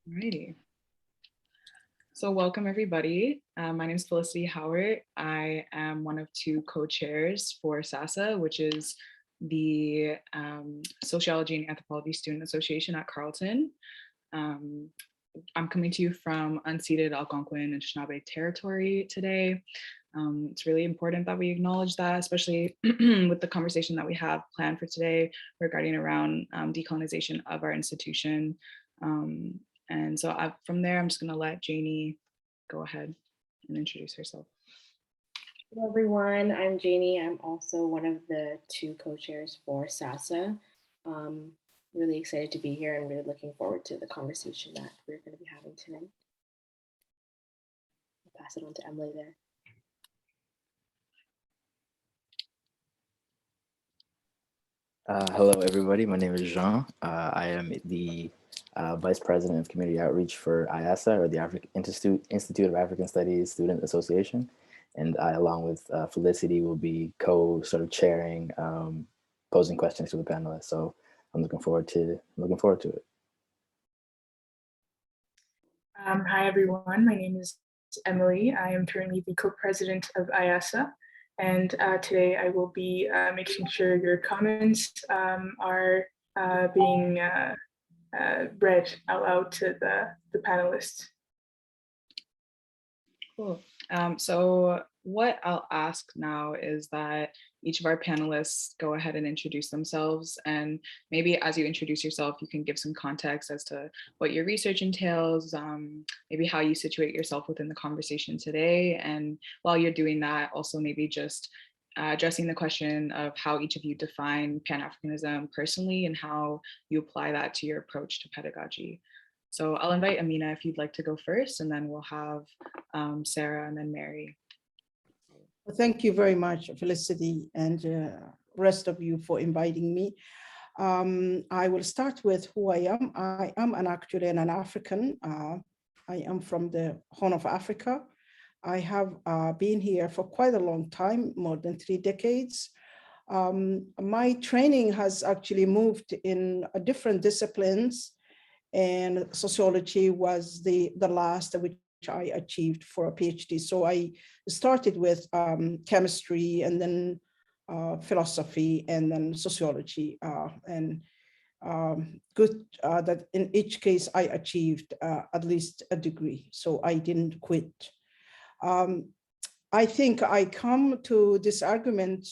Alrighty. So welcome everybody. My name is Felicity Hauwert. I am one of two co-chairs for SASA, which is the Sociology and Anthropology Student Association at Carleton. I'm coming to you from unceded Algonquin and Anishinaabe territory today. It's really important that we acknowledge that, especially with the conversation that we have planned for today regarding around decolonization of our institution. And so from there, I'm just going to let Jayani go ahead and introduce herself. Hello, everyone. I'm Jayani. I'm also one of the two co-chairs for SASA. Really excited to be here and really looking forward to the conversation that we're going to be having today. I'll pass it on to Emilie there. Hello, everybody. My name is Jean. I am the Vice President of Community Outreach for IASSA, or the Institute of African Studies Student Association. And I, along with Felicity, will be chairing, posing questions to the panelists. So I'm looking forward to it. Hi, everyone. My name is Emilie. I am currently the co-president of IASSA. And today I will be making sure your comments are being read out loud to the panelists. Cool. So what I'll ask now is that each of our panelists go ahead and introduce themselves, and maybe as you introduce yourself, you can give some context as to what your research entails, maybe how you situate yourself within the conversation today. And while you're doing that, also maybe just addressing the question of how each of you define Pan-Africanism personally and how you apply that to your approach to pedagogy. So I'll invite Amina if you'd like to go first, and then we'll have Sarah and then Mary. Well, thank you very much, Felicity, and rest of you for inviting me. I will start with who I am. I am actually an African. I am from the Horn of Africa. I have been here for quite a long time, more than 3 decades. My training has actually moved in different disciplines, and sociology was the last which I achieved for a PhD. So I started with chemistry, and then philosophy, and then sociology. Good that in each case I achieved at least a degree, so I didn't quit. I think I come to this argument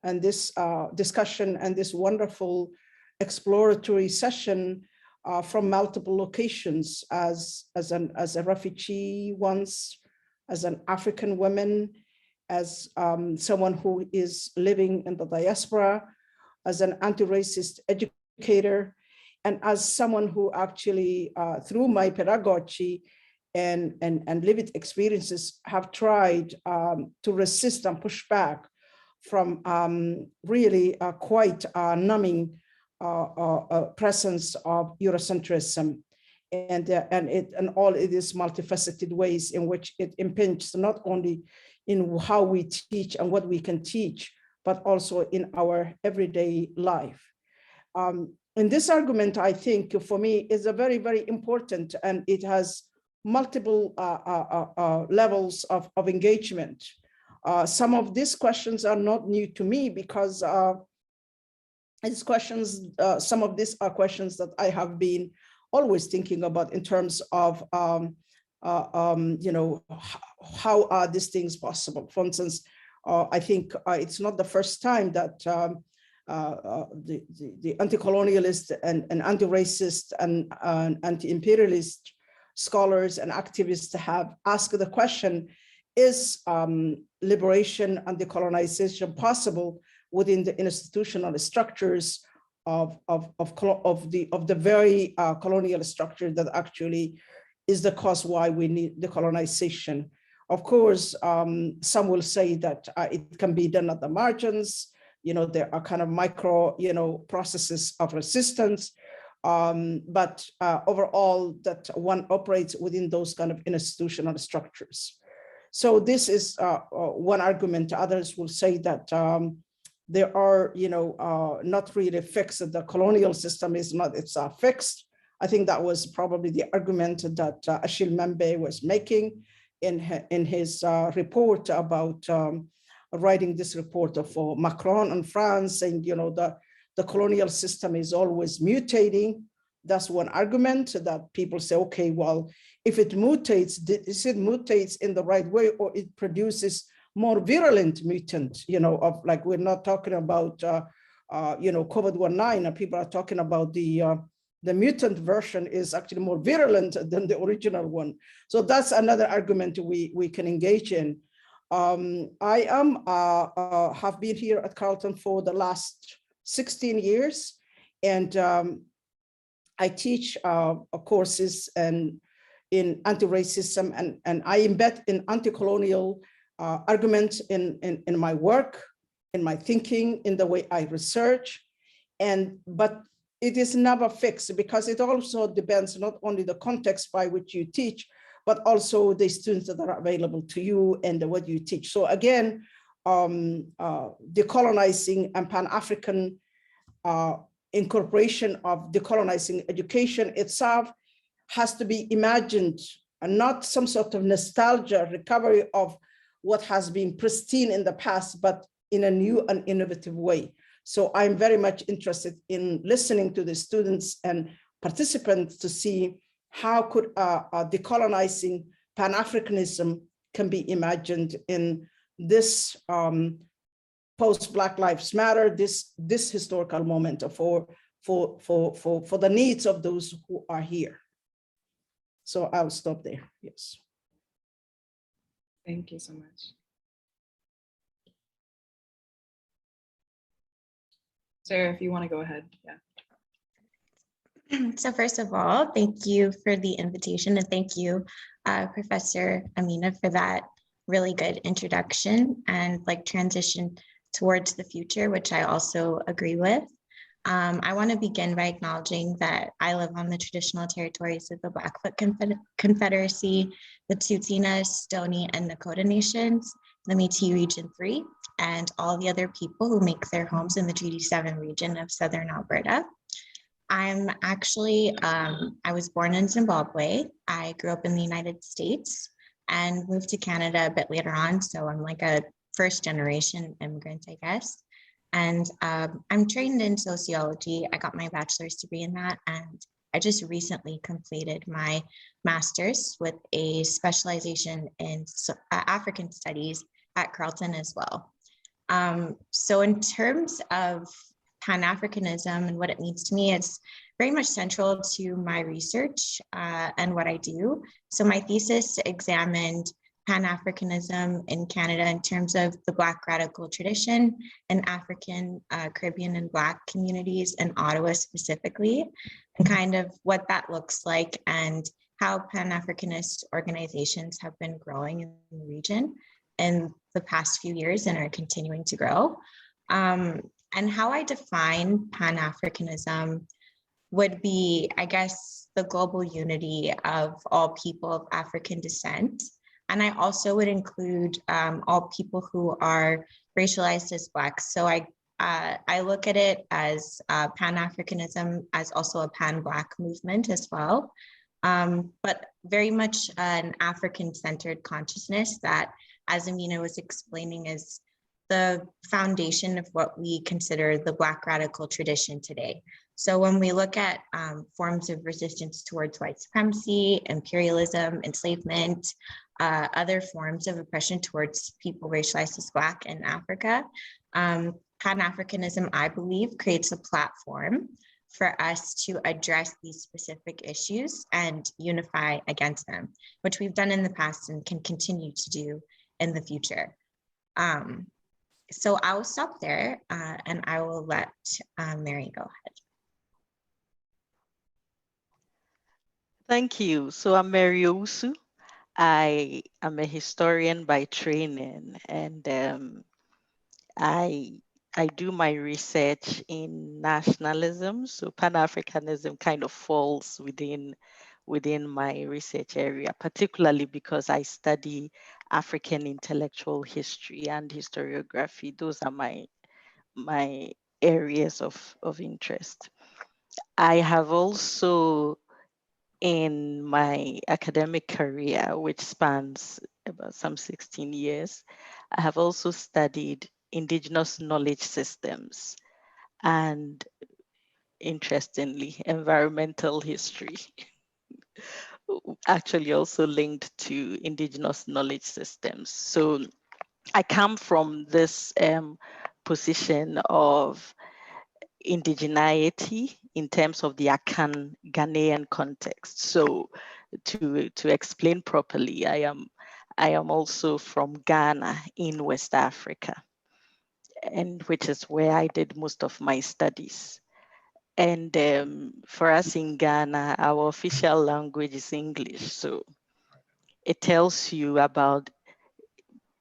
and this discussion and this wonderful exploratory session from multiple locations, as a refugee once, as an African woman, as someone who is living in the diaspora, as an anti-racist educator, and as someone who actually, through my pedagogy and lived experiences, have tried to resist and push back from really quite numbing presence of Eurocentrism and all it is multifaceted ways in which it impinges not only in how we teach and what we can teach, but also in our everyday life. And this argument, I think, for me, is a very, very important, and it has multiple levels of engagement. Some of these questions are not new to me because these questions, some of these are questions that I have been always thinking about in terms of, you know, how are these things possible? For instance, I think it's not the first time that the anti-colonialist and anti-racist and anti-imperialist scholars and activists have asked the question, is liberation and decolonization possible within the institutional structures of the very colonial structure that actually is the cause why we need decolonization? Of course, some will say that it can be done at the margins. You know, there are kind of micro, you know, processes of resistance, but overall that one operates within those kind of institutional structures. So this is one argument. Others will say that there are, you know, not really fixed. The colonial system is not, it's fixed, I think that was probably the argument that Achille Mbembe was making in his report about writing this report for Macron and France, saying, you know, the colonial system is always mutating. That's one argument that people say, okay, well, if it mutates, is it mutates in the right way, or it produces more virulent mutant, you know, of like, we're not talking about, you know, COVID-19, and people are talking about the mutant version is actually more virulent than the original one. So that's another argument we can engage in. I have been here at Carleton for the last 16 years, and I teach courses in anti-racism, and I embed in anti-colonial arguments in my work, in my thinking, in the way I research. But it is never fixed, because it also depends not only the context by which you teach, but also the students that are available to you and what you teach. So again, decolonizing and Pan-African incorporation of decolonizing education itself has to be imagined, and not some sort of nostalgia, recovery of what has been pristine in the past, but in a new and innovative way. So I'm very much interested in listening to the students and participants to see how could decolonizing Pan-Africanism can be imagined in this post-Black Lives Matter, this historical moment for the needs of those who are here. So I'll stop there, yes. Thank you so much. Sarah, if you want to go ahead, yeah. So first of all, thank you for the invitation, and thank you, Professor Amina, for that really good introduction and like transition towards the future, which I also agree with. I want to begin by acknowledging that I live on the traditional territories of the Blackfoot Confederacy, the Tsuut'ina, Stoney, and Nakota Nations, the Métis Region 3, and all the other people who make their homes in the Treaty 7 region of Southern Alberta. I'm actually, I was born in Zimbabwe. I grew up in the United States and moved to Canada a bit later on. So I'm like a first generation immigrant, I guess. And I'm trained in sociology. I got my bachelor's degree in that. And I just recently completed my master's with a specialization in African studies at Carleton as well. So in terms of Pan-Africanism and what it means to me, it's very much central to my research and what I do. So my thesis examined Pan-Africanism in Canada in terms of the Black radical tradition and African, Caribbean, and Black communities in Ottawa specifically, and kind of what that looks like and how Pan-Africanist organizations have been growing in the region in the past few years and are continuing to grow. And how I define Pan-Africanism would be, I guess, the global unity of all people of African descent. And I also would include all people who are racialized as Black. So I look at it as Pan-Africanism as also a Pan-Black movement as well, but very much an African-centered consciousness that, as Amina was explaining, is the foundation of what we consider the Black radical tradition today. So when we look at forms of resistance towards white supremacy, imperialism, enslavement, other forms of oppression towards people racialized as Black in Africa, Pan-Africanism, I believe, creates a platform for us to address these specific issues and unify against them, which we've done in the past and can continue to do in the future. So I will stop there and I will let Mary go ahead. Thank you. So I'm Mary Owusu. I am a historian by training, and I do my research in nationalism. So Pan-Africanism kind of falls within my research area, particularly because I study African intellectual history and historiography. Those are my areas of interest. I have also in my academic career, which spans about some 16 years, I have also studied indigenous knowledge systems and, interestingly, environmental history, actually also linked to indigenous knowledge systems. So I come from this position of indigeneity in terms of the Akan Ghanaian context. So to explain properly, I am also from Ghana in West Africa, and which is where I did most of my studies. And for us in Ghana, our official language is English. So it tells you about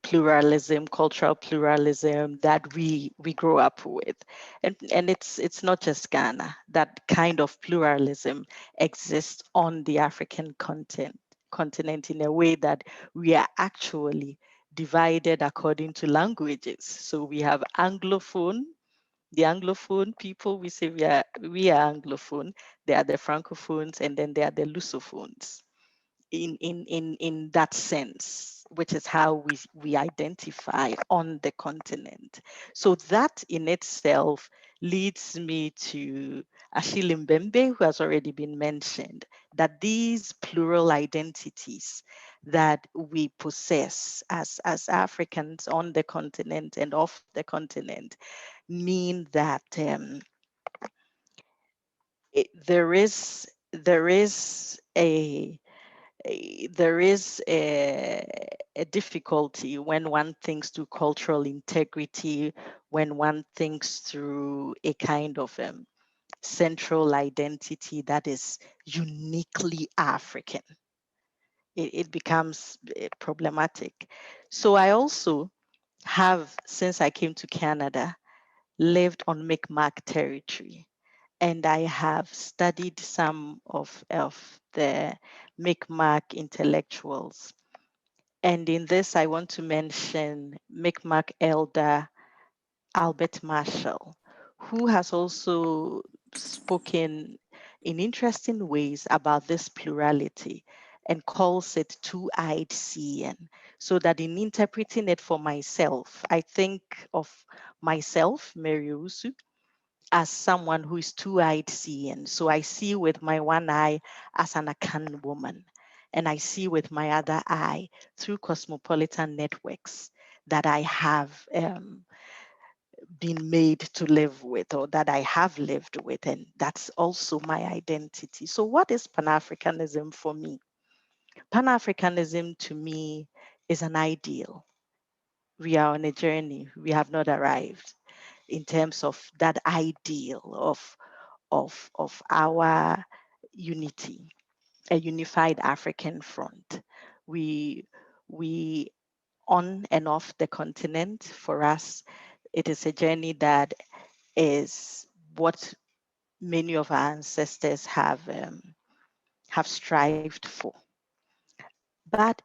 pluralism, cultural pluralism that we grow up with, and it's not just Ghana. That kind of pluralism exists on the African continent in a way that we are actually divided according to languages. So we have Anglophone, the Anglophone people. We say we are Anglophone. They are the Francophones, and then there are the Lusophones in that sense, which is how we identify on the continent. So that in itself leads me to Achille Mbembe, who has already been mentioned, that these plural identities that we possess as Africans on the continent and off the continent mean that there is a difficulty when one thinks through cultural integrity, when one thinks through a kind of central identity that is uniquely African. It becomes problematic. So I also have, since I came to Canada, lived on Mi'kmaq territory. And I have studied some of the Mi'kmaq intellectuals. And in this, I want to mention Mi'kmaq elder Albert Marshall, who has also spoken in interesting ways about this plurality and calls it two-eyed seeing. So that in interpreting it for myself, I think of myself, Mary Owusu, as someone who is two-eyed seeing. So I see with my one eye as an Akan woman, and I see with my other eye through cosmopolitan networks that I have been made to live with, or that I have lived with, and that's also my identity. So what is Pan-Africanism for me? Pan-Africanism to me is an ideal. We are on a journey. We have not arrived in terms of that ideal of our unity, a unified African front. We on and off the continent, for us, it is a journey that is what many of our ancestors have strived for. But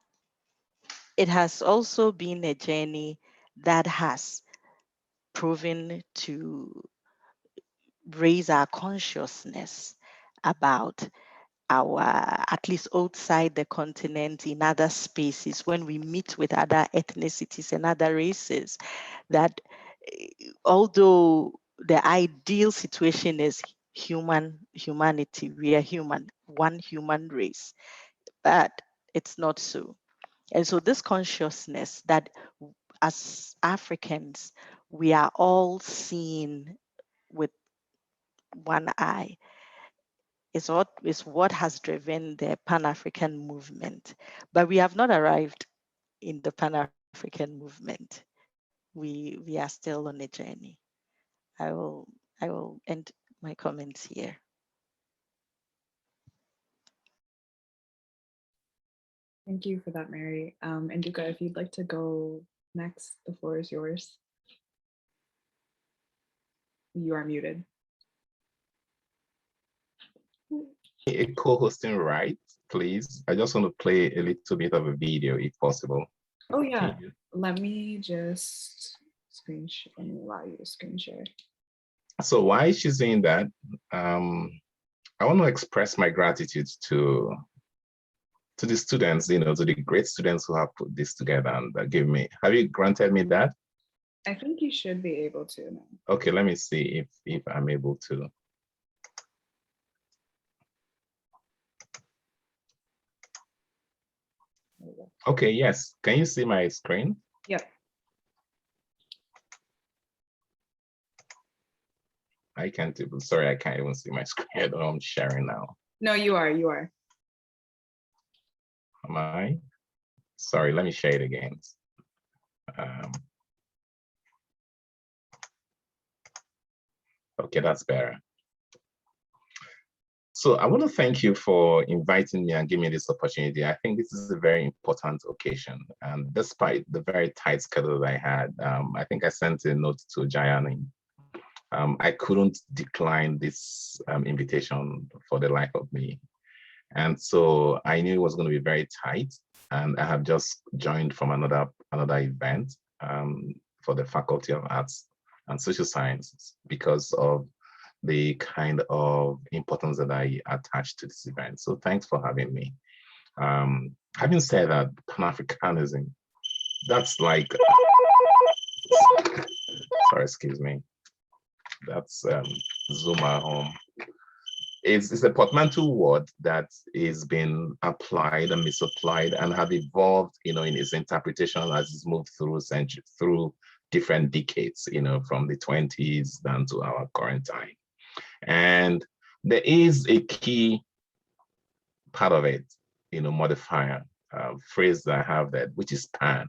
it has also been a journey that has proven to raise our consciousness about our, at least outside the continent, in other spaces, when we meet with other ethnicities and other races, that although the ideal situation is humanity, we are human, one human race, but it's not so. And so this consciousness that as Africans, we are all seen with one eye is what has driven the Pan-African movement. But we have not arrived in the Pan-African movement. We are still on a journey. I will end my comments here. Thank you for that, Mary. And Nduka, if you'd like to go next, the floor is yours. You are muted. A co-hosting right, please. I just want to play a little bit of a video if possible. Oh yeah, let me just screen share. Let me allow you to screen share. So why is she saying that? I want to express my gratitude to the students, to the great students who have put this together and give me. Have you granted me that? I think you should be able to. Okay, let me see if I'm able to. Okay, yes. Can you see my screen? Yep. I can't even, sorry, I can't even see my screen. I don't know, I'm sharing now. No, you are. Am I? Sorry, let me share it again. Okay, that's better. So I want to thank you for inviting me and giving me this opportunity. I think this is a very important occasion. And despite the very tight schedule that I had, I think I sent a note to Jayani. I couldn't decline this invitation for the life of me. And so I knew it was going to be very tight. And I have just joined from another event for the Faculty of Arts and Social Sciences because of the kind of importance that I attach to this event. So thanks for having me. Having said that, Pan-Africanism, that's like, sorry, excuse me. That's Zuma home. It's a portmanteau word that is been applied and misapplied and have evolved, in its interpretation as it's moved through different decades, from the 20s down to our current time. And there is a key part of it, modifier, phrase that I have there, which is pan.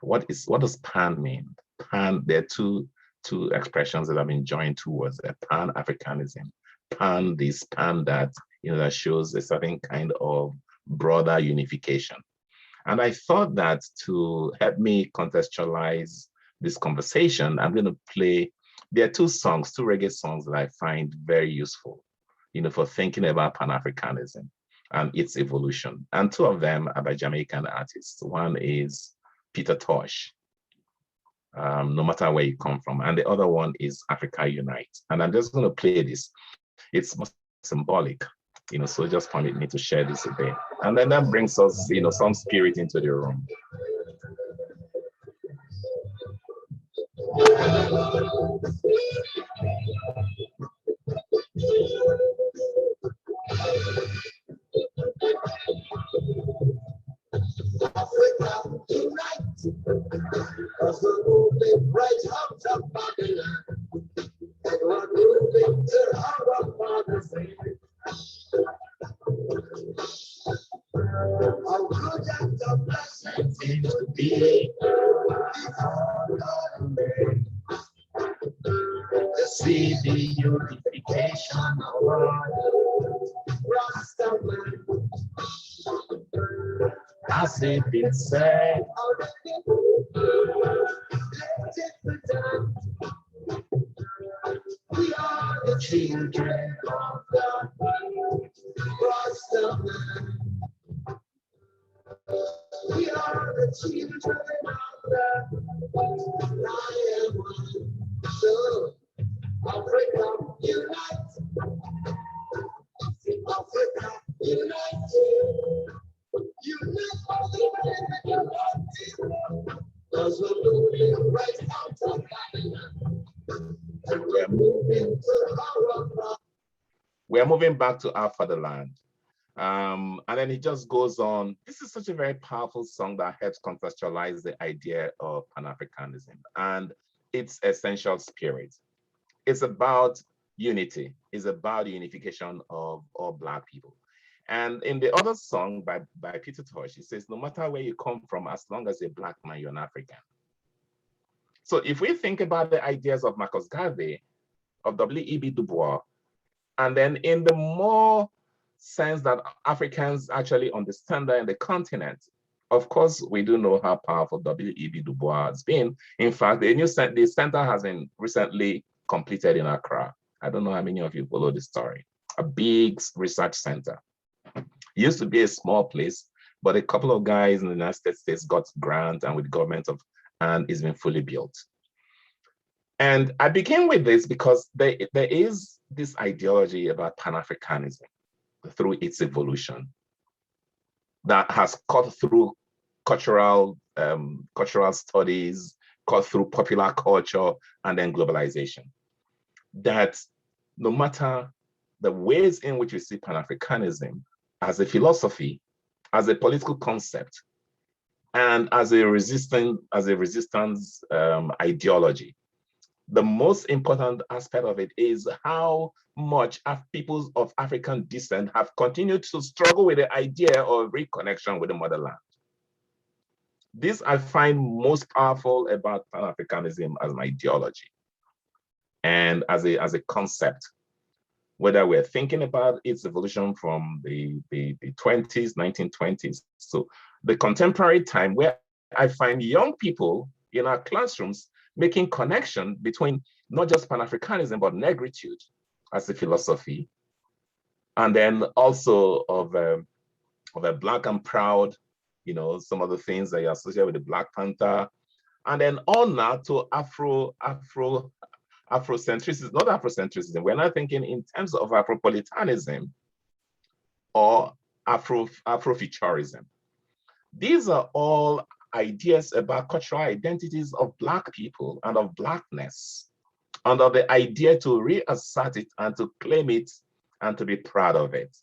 What does pan mean? Pan, there are two expressions that have been joined towards a Pan-Africanism. Pan this, pan that, that shows a certain kind of broader unification. And I thought that to help me contextualize this conversation, I'm going to play, there are two reggae songs that I find very useful, for thinking about Pan-Africanism and its evolution. And two of them are by Jamaican artists. One is Peter Tosh, No Matter Where You Come From, and the other one is Africa Unite. And I'm just going to play this. It's symbolic, so just permit me to share this a bit. And then that brings us, some spirit into the room. Africa unite, cause we're moving right out of Babylon, and we're moving to our Father's land. How good and a blessing it would be if all God made to see the unification of our Rasta man. As it been said, we are the children of the Rasta man. We are the children of the Lion one. So Africa unite. Africa unite. Cause we're moving right out of Babylon, and we're moving to our. We're moving back to our fatherland. And then it just goes on. This is such a very powerful song that helps contextualize the idea of Pan-Africanism and its essential spirit. It's about unity. It's about the unification of all Black people. And in the other song by Peter Tosh, he says, no matter where you come from, as long as you're Black man, you're an African. So if we think about the ideas of Marcus Garvey, of W.E.B. Du Bois, and then in the more sense that Africans actually understand that in the continent, of course, we do know how powerful W.E.B. Du Bois has been. In fact, the center has been recently completed in Accra. I don't know how many of you follow the story. A big research center. It used to be a small place, but a couple of guys in the United States got grant and with the government and it's been fully built. And I begin with this because there is this ideology about Pan-Africanism through its evolution that has cut through cultural studies, cut through popular culture, and then globalization. That no matter the ways in which we see Pan-Africanism as a philosophy, as a political concept, and as a resistance ideology, the most important aspect of it is how much peoples of African descent have continued to struggle with the idea of reconnection with the motherland. This I find most powerful about Pan-Africanism as an ideology and as a concept, whether we're thinking about its evolution from the 20s, 1920s. So the contemporary time where I find young people in our classrooms making connection between not just Pan-Africanism, but negritude as a philosophy, and then also of a Black and proud, some of the things that you associate with the Black Panther, and then on now to Afrocentrism, not Afrocentrism. We're not thinking in terms of Afropolitanism or Afrofuturism. These are all ideas about cultural identities of Black people and of Blackness, under the idea to reassert it and to claim it and to be proud of it.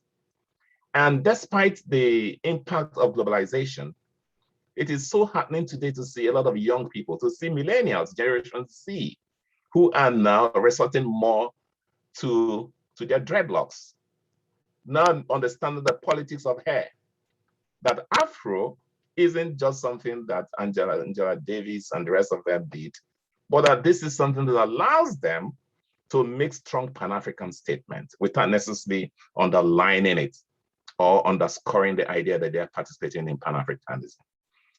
And despite the impact of globalization, it is so heartening today to see a lot of young people, to see millennials, Generation Z, who are now resorting more to their dreadlocks, now understanding the politics of hair, that Afro isn't just something that Angela Davis and the rest of them did, but that this is something that allows them to make strong Pan-African statements without necessarily underlining it or underscoring the idea that they're participating in Pan-Africanism.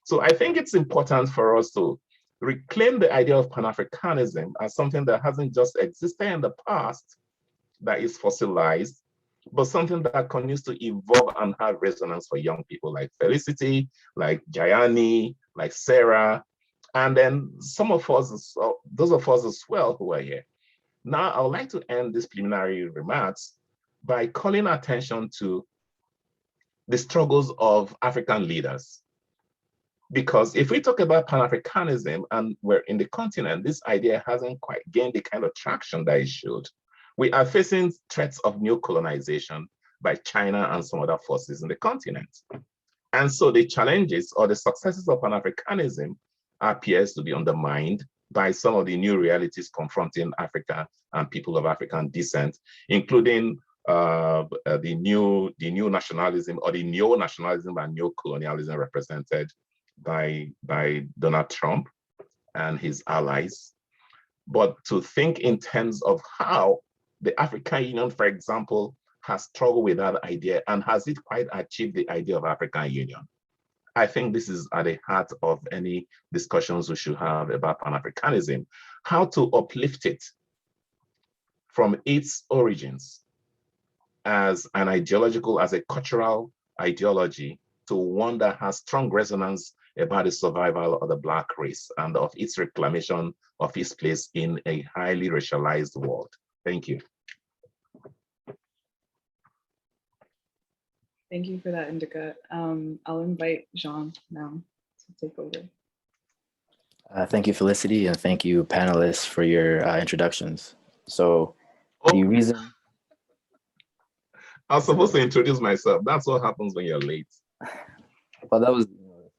So I think it's important for us to reclaim the idea of Pan-Africanism as something that hasn't just existed in the past, that is fossilized, but something that continues to evolve and have resonance for young people like Felicity, like Jayani, like Sarah, and then some of us, those of us as well who are here. Now, I would like to end these preliminary remarks by calling attention to the struggles of African leaders. Because if we talk about Pan-Africanism and we're in the continent, this idea hasn't quite gained the kind of traction that it should. We are facing threats of new colonization by China and some other forces in the continent. And so the challenges or the successes of Pan-Africanism appears to be undermined by some of the new realities confronting Africa and people of African descent, including the new nationalism or the neo-nationalism and neo-colonialism represented by Donald Trump and his allies. But to think in terms of how the African Union, for example, has struggled with that idea, and has it quite achieved the idea of African Union? I think this is at the heart of any discussions we should have about Pan-Africanism, how to uplift it from its origins as an ideological, as a cultural ideology, to one that has strong resonance about the survival of the Black race and of its reclamation of its place in a highly racialized world. Thank you. Thank you for that, Nduka. I'll invite Jean now to take over. Thank you, Felicity, and thank you, panelists, for your introductions. So the reason... I was supposed to introduce myself. That's what happens when you're late. Well, that was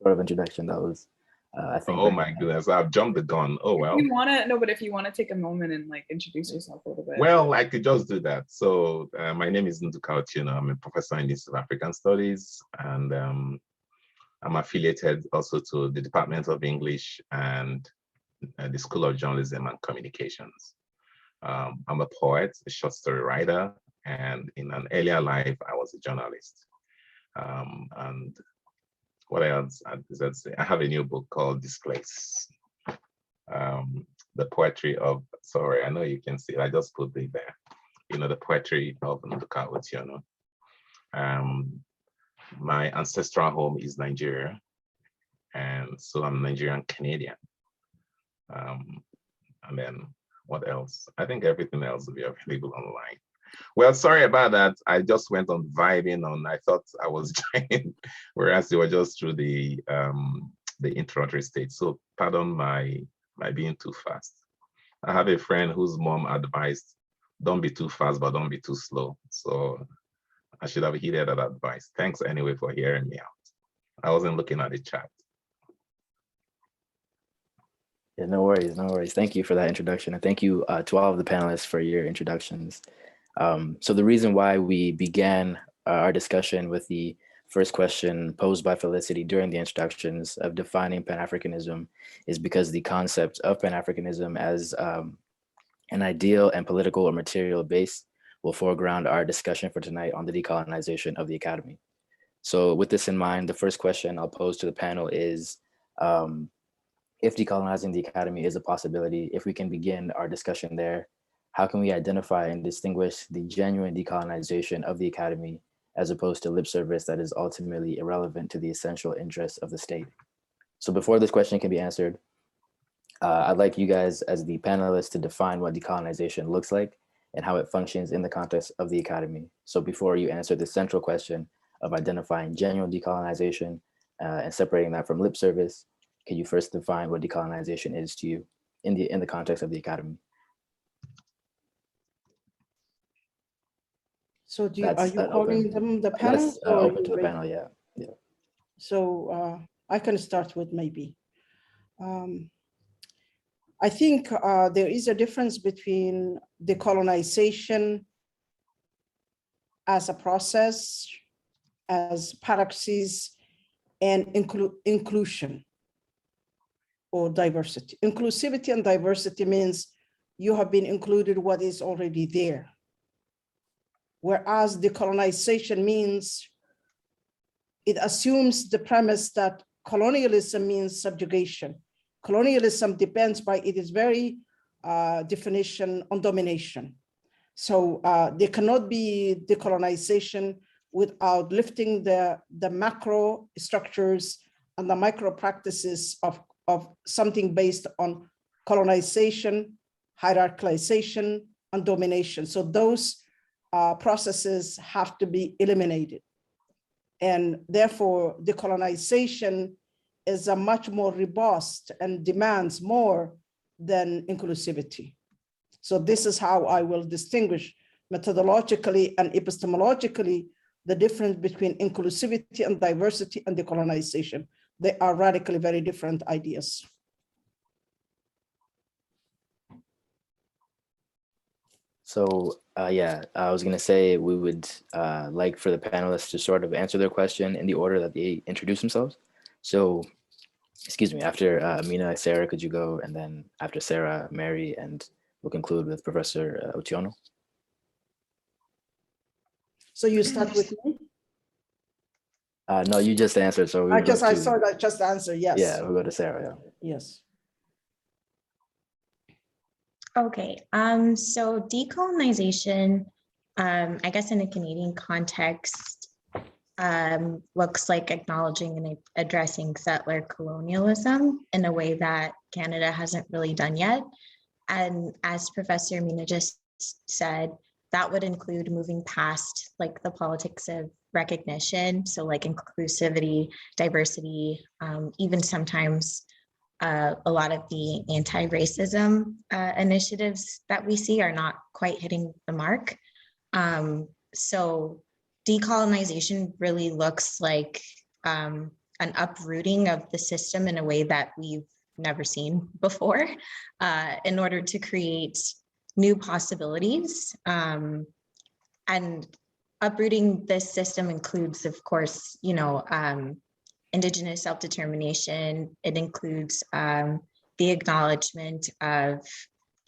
sort of introduction. That was, I think. Oh my goodness, I've jumped the gun. Oh well. If you wanna, no, but if you want to take a moment and like introduce yourself a little bit. Well, I could just do that. So my name is Nduka Otiono. I'm a professor in the Institute of African Studies, and I'm affiliated also to the Department of English and the School of Journalism and Communications. I'm a poet, a short story writer, and in an earlier life, I was a journalist. And what else? I have a new book called Displace. The poetry of, sorry, I know you can see, I just put it there. The poetry of Nduka Otiono. My ancestral home is Nigeria, and so I'm Nigerian Canadian. And then What else? I think everything else will be available online. Well, sorry about that. I just went on vibing on. I thought I was joining, whereas they were just through the introductory stage. So pardon my being too fast. I have a friend whose mom advised, don't be too fast, but don't be too slow. So I should have heeded that advice. Thanks anyway for hearing me out. I wasn't looking at the chat. Yeah, no worries, no worries. Thank you for that introduction. And thank you to all of the panelists for your introductions. So the reason why we began our discussion with the first question posed by Felicity during the introductions of defining Pan-Africanism is because the concept of Pan-Africanism as an ideal and political or material base will foreground our discussion for tonight on the decolonization of the academy. So with this in mind, the first question I'll pose to the panel is, if decolonizing the academy is a possibility, if we can begin our discussion there, how can we identify and distinguish the genuine decolonization of the academy as opposed to lip service that is ultimately irrelevant to the essential interests of the state? So before this question can be answered, I'd like you guys as the panelists to define what decolonization looks like and how it functions in the context of the academy. So before you answer the central question of identifying genuine decolonization and separating that from lip service, can you first define what decolonization is to you in the context of the academy? So are you calling them the panel? That's open to the panel, yeah. So I can start with maybe. I think there is a difference between decolonization as a process, as praxis, and inclusion or diversity. Inclusivity and diversity means you have been included what is already there. Whereas decolonization means it assumes the premise that colonialism means subjugation. Colonialism depends by its very definition on domination. So there cannot be decolonization without lifting the macro structures and the micro practices of something based on colonization, hierarchization, and domination. So those processes have to be eliminated. And therefore, decolonization is a much more robust and demands more than inclusivity. So this is how I will distinguish methodologically and epistemologically the difference between inclusivity and diversity and decolonization. They are radically very different ideas. So yeah, I was gonna say we would like for the panelists to sort of answer their question in the order that they introduce themselves. So, excuse me, after Amina, Sarah, could you go? And then after Sarah, Mary, and we'll conclude with Professor Otiono. So you start with me? No, you just answered. So I saw that just answer, yes. Yeah, we'll go to Sarah, yeah. Yes. Okay, so decolonization, I guess in a Canadian context, looks like acknowledging and addressing settler colonialism in a way that Canada hasn't really done yet. And as Professor Amina just said, that would include moving past like the politics of recognition, so like inclusivity, diversity, even sometimes a lot of the anti-racism initiatives that we see are not quite hitting the mark. So decolonization really looks like an uprooting of the system in a way that we've never seen before in order to create new possibilities. And uprooting this system includes, of course, you know, Indigenous self-determination. It includes the acknowledgement of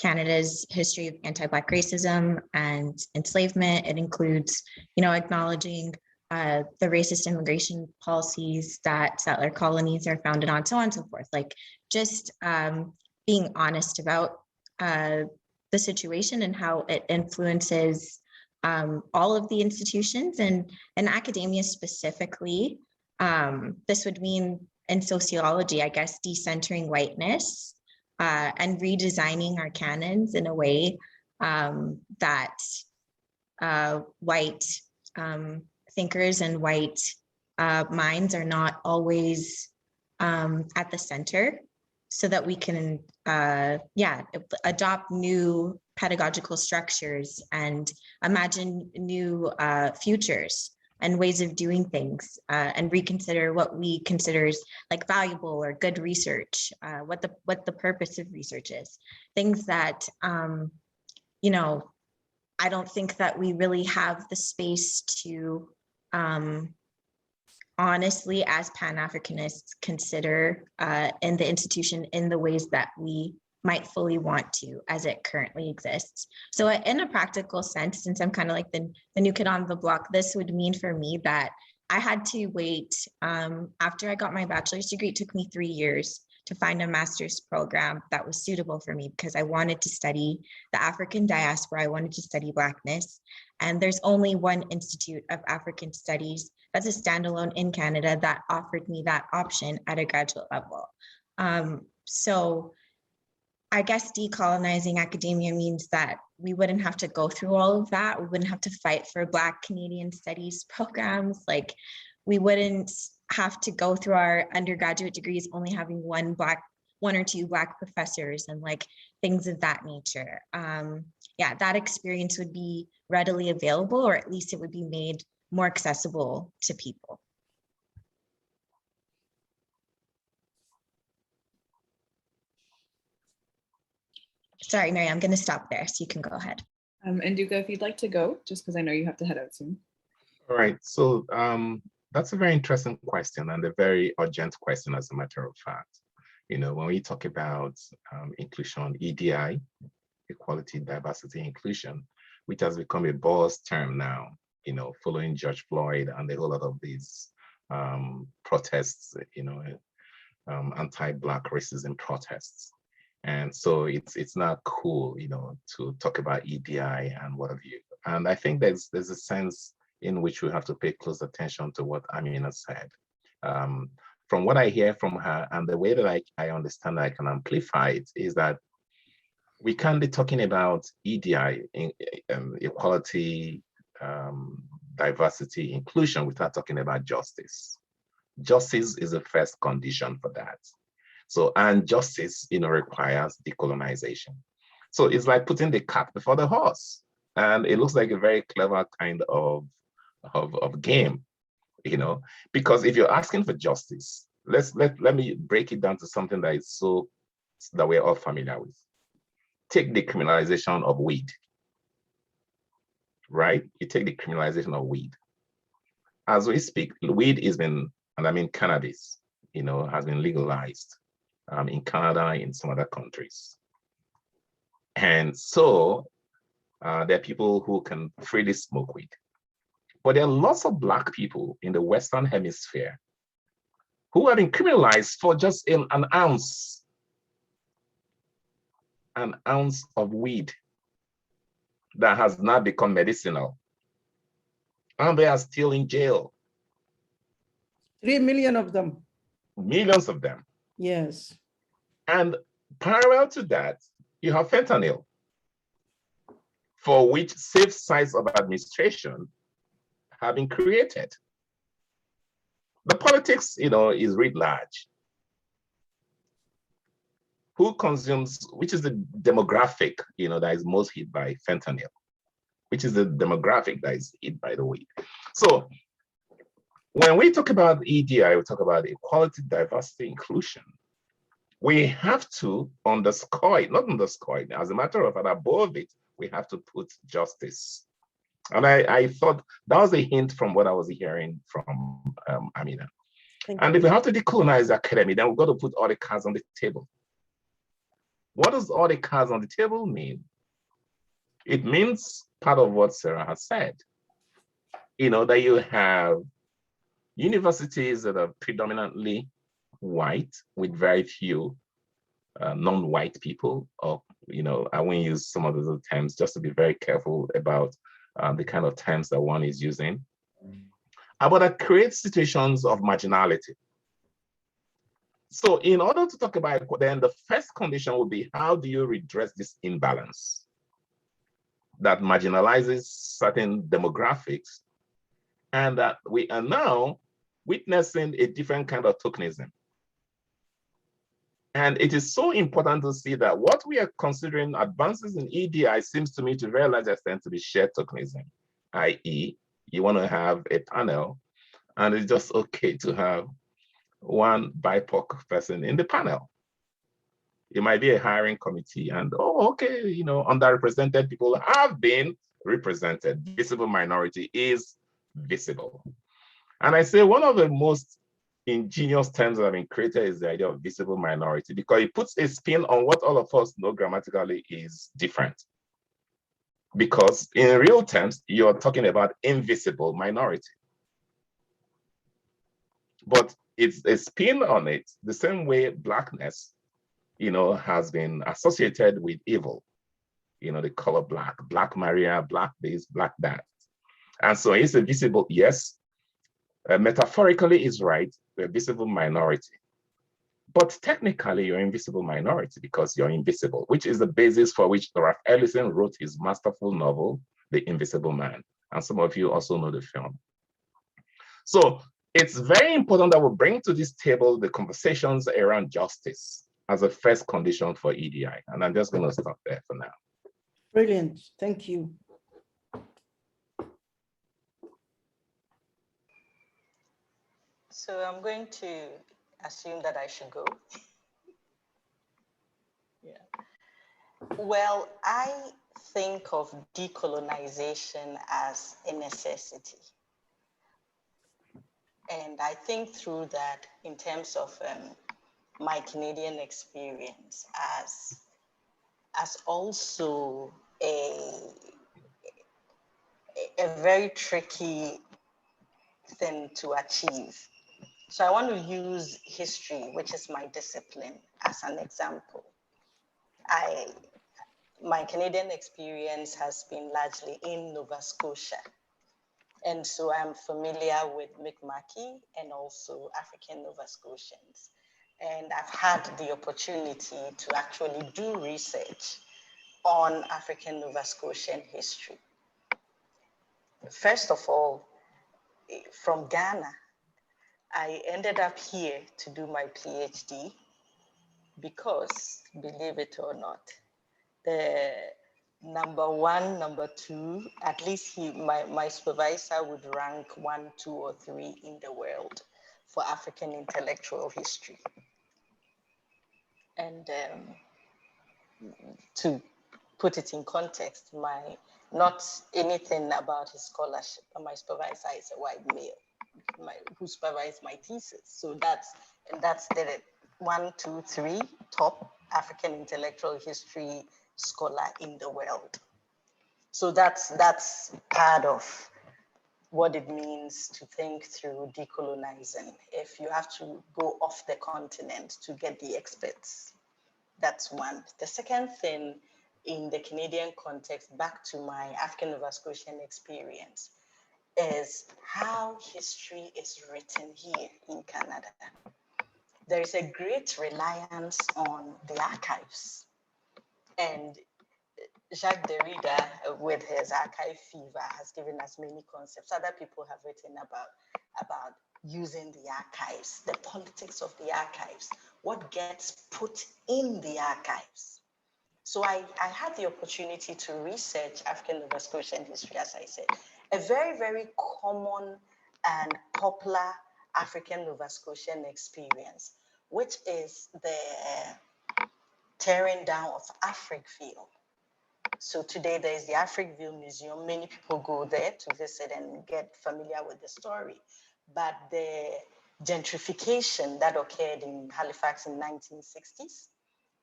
Canada's history of anti-Black racism and enslavement. It includes, you know, acknowledging the racist immigration policies that settler colonies are founded on, so on and so forth. Like just being honest about the situation and how it influences all of the institutions and academia specifically. This would mean in sociology, I guess, decentering whiteness and redesigning our canons in a way that white thinkers and white minds are not always at the center, so that we can adopt new pedagogical structures and imagine new futures and ways of doing things, and reconsider what we consider like valuable or good research, what the purpose of research is. Things that you know, I don't think that we really have the space to honestly, as Pan-Africanists, consider in the institution in the ways that we might fully want to as it currently exists. So in a practical sense, since I'm kind of like the new kid on the block, this would mean for me that I had to wait after I got my bachelor's degree. It took me 3 years to find a master's program that was suitable for me, because I wanted to study the African diaspora. I wanted to study Blackness. And there's only one Institute of African Studies that's a standalone in Canada that offered me that option at a graduate level. So I guess decolonizing academia means that we wouldn't have to go through all of that. We wouldn't have to fight for Black Canadian studies programs. Like, we wouldn't have to go through our undergraduate degrees only having one or two Black professors and like things of that nature. Yeah, that experience would be readily available, or at least it would be made more accessible to people. Sorry, Mary, I'm going to stop there so you can go ahead. And Nduka, if you'd like to go, just because I know you have to head out soon. All right, so that's a very interesting question and a very urgent question, as a matter of fact. You know, when we talk about inclusion, EDI, equality, diversity, inclusion, which has become a buzz term now, you know, following George Floyd and a whole lot of these protests, you know, anti-Black racism protests. And so it's not cool, you know, to talk about EDI and what have you. And I think there's a sense in which we have to pay close attention to what Amina said. From what I hear from her and the way that I understand that I can amplify it is that we can't be talking about EDI, equality, diversity, inclusion, without talking about justice. Justice is the first condition for that. So, and justice, you know, requires decolonization. So it's like putting the cart before the horse. And it looks like a very clever kind of game, you know, because if you're asking for justice, let me break it down to something that is that we're all familiar with. Take the criminalization of weed, right? You take the criminalization of weed. As we speak, weed has been, and I mean cannabis, you know, has been legalized in Canada, in some other countries. And so there are people who can freely smoke weed. But there are lots of Black people in the Western Hemisphere who have been criminalized for just an ounce of weed that has now become medicinal. And they are still in jail. 3 million of them. Millions of them. Yes. And parallel to that, you have fentanyl, for which safe sites of administration have been created. The politics, you know, is writ large. Who consumes, which is the demographic, you know, that is most hit by fentanyl, which is the demographic that is hit by the weed. So when we talk about EDI, we talk about equality, diversity, inclusion. We have to underscore it, not underscore it. As a matter of fact, above it, we have to put justice. And I thought that was a hint from what I was hearing from Amina. And if we have to decolonize the academy, then we've got to put all the cards on the table. What does all the cards on the table mean? It means part of what Sarah has said. You know, that you have universities that are predominantly white with very few non-white people, or, you know, I won't use some of those terms, just to be very careful about the kind of terms that one is using. But that creates situations of marginality. So in order to talk about it, then the first condition would be, how do you redress this imbalance that marginalizes certain demographics, and that we are now witnessing a different kind of tokenism? And it is so important to see that what we are considering advances in EDI seems to me to a very large extent to be shared tokenism, i.e., you want to have a panel, and it's just okay to have one BIPOC person in the panel. It might be a hiring committee, and okay, underrepresented people have been represented. Visible minority is visible. And I say one of the most ingenious terms that have been created is the idea of visible minority, because it puts a spin on what all of us know grammatically is different. Because in real terms, you're talking about invisible minority. But it's a spin on it, the same way blackness, has been associated with evil. The color black, Black Maria, black this, black that. And so it's a visible, yes, metaphorically is right, we're a visible minority. But technically, you're invisible minority because you're invisible, which is the basis for which Ralph Ellison wrote his masterful novel, The Invisible Man. And some of you also know the film. So it's very important that we bring to this table the conversations around justice as a first condition for EDI. And I'm just going to stop there for now. Brilliant. Thank you. So I'm going to assume that I should go. Yeah. Well, I think of decolonization as a necessity. And I think through that in terms of my Canadian experience as also a very tricky thing to achieve. So I want to use history, which is my discipline, as an example. My Canadian experience has been largely in Nova Scotia. And so I'm familiar with Mi'kmaq and also African Nova Scotians. And I've had the opportunity to actually do research on African Nova Scotian history. First of all, from Ghana, I ended up here to do my PhD because, believe it or not, the number one, number two, at least my supervisor would rank 1, 2, or 3 in the world for African intellectual history. And to put it in context, not anything about his scholarship, but my supervisor is a white male who supervised my thesis. So that's the 1, 2, 3 top African intellectual history scholar in the world. So that's part of what it means to think through decolonizing. If you have to go off the continent to get the experts, that's one. The second thing, in the Canadian context, back to my African Nova Scotian experience, is how history is written here in Canada. There is a great reliance on the archives. And Jacques Derrida, with his archive fever, has given us many concepts. Other people have written about using the archives, the politics of the archives, what gets put in the archives. So I had the opportunity to research African Nova Scotian history, as I said. A very, very common and popular African Nova Scotian experience, which is the tearing down of Africville. So today there is the Africville Museum. Many people go there to visit and get familiar with the story. But the gentrification that occurred in Halifax in the 1960s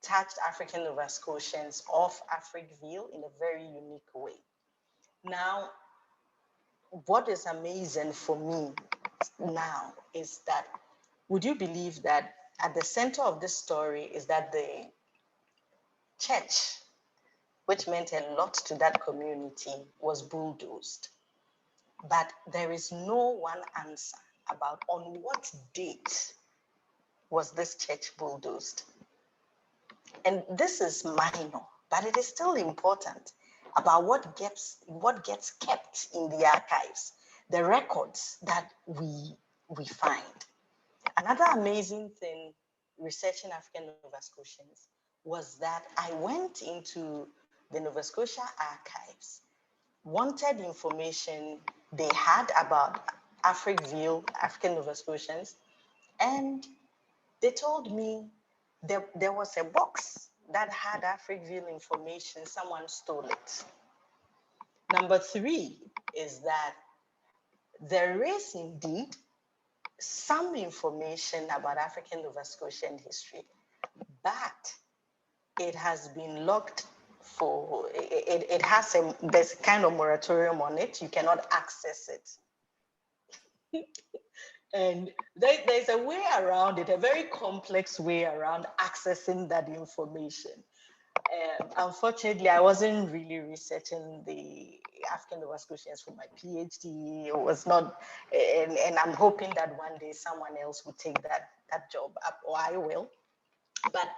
touched African Nova Scotians of Africville in a very unique way. Now, what is amazing for me now is that, would you believe that at the center of this story is that the church, which meant a lot to that community, was bulldozed. But there is no one answer about on what date was this church bulldozed? And this is minor, but it is still important about what gets kept in the archives, the records that we find. Another amazing thing researching African Nova Scotians was that I went into the Nova Scotia archives, wanted information they had about African Nova Scotians, and they told me there was a box that had Africville information, someone stole it. Number 3 is that there is indeed some information about African Nova Scotian history, but it has been locked for, there's a kind of moratorium on it. You cannot access it. And there's a way around it, a very complex way around accessing that information. Unfortunately, I wasn't really researching the African Nova Scotians for my PhD. It was not, and I'm hoping that one day someone else will take that job up, or I will. But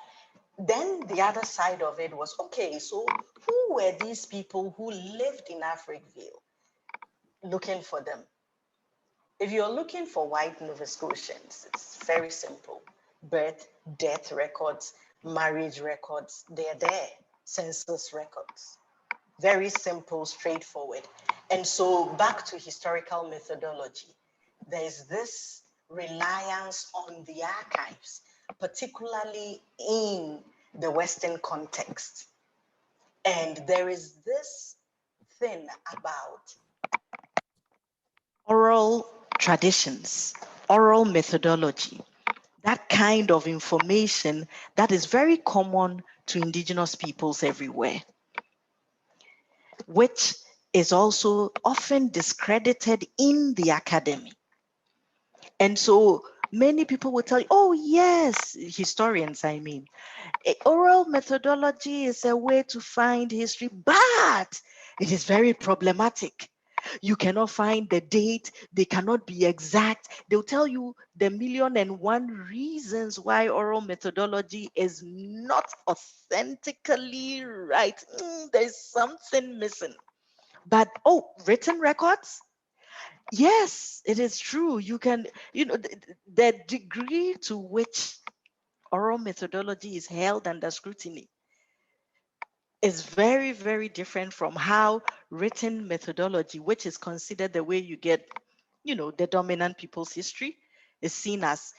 then the other side of it was, okay, so who were these people who lived in Africville? Looking for them. If you're looking for white Nova Scotians, it's very simple. Birth, death records, marriage records, they're there. Census records. Very simple, straightforward. And so back to historical methodology, there's this reliance on the archives, particularly in the Western context. And there is this thing about oral traditions, oral methodology, that kind of information that is very common to indigenous peoples everywhere, which is also often discredited in the academy. And so many people will tell you, oh yes, historians, I mean, oral methodology is a way to find history, but it is very problematic. You cannot find the date, they cannot be exact. They'll tell you the 1,000,001 reasons why oral methodology is not authentically right. There's something missing. But, oh, written records? Yes, it is true. You can, the degree to which oral methodology is held under scrutiny is very, very different from how written methodology, which is considered the way you get, the dominant people's history, is seen as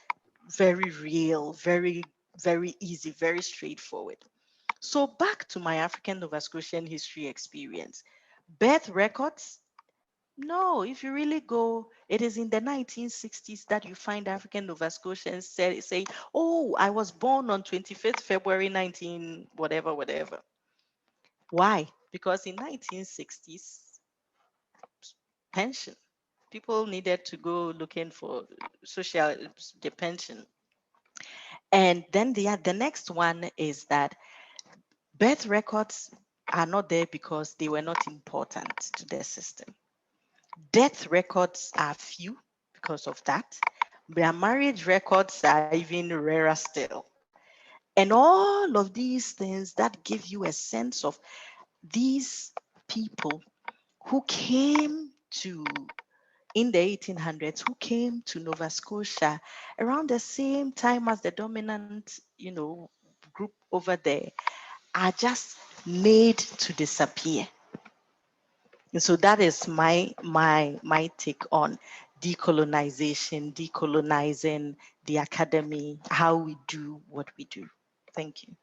very real, very, very easy, very straightforward. So back to my African Nova Scotian history experience. Birth records? No, if you really go, it is in the 1960s that you find African Nova Scotians saying, oh, I was born on 25th February 19, whatever. Why? Because in 1960s, pension, people needed to go looking for the pension. And then the next one is that birth records are not there because they were not important to their system. Death records are few because of that. Their marriage records are even rarer still. And all of these things that give you a sense of these people who came to, in the 1800s, who came to Nova Scotia around the same time as the dominant, group over there, are just made to disappear. And so that is my take on decolonization, decolonizing the academy, how we do what we do. Thank you.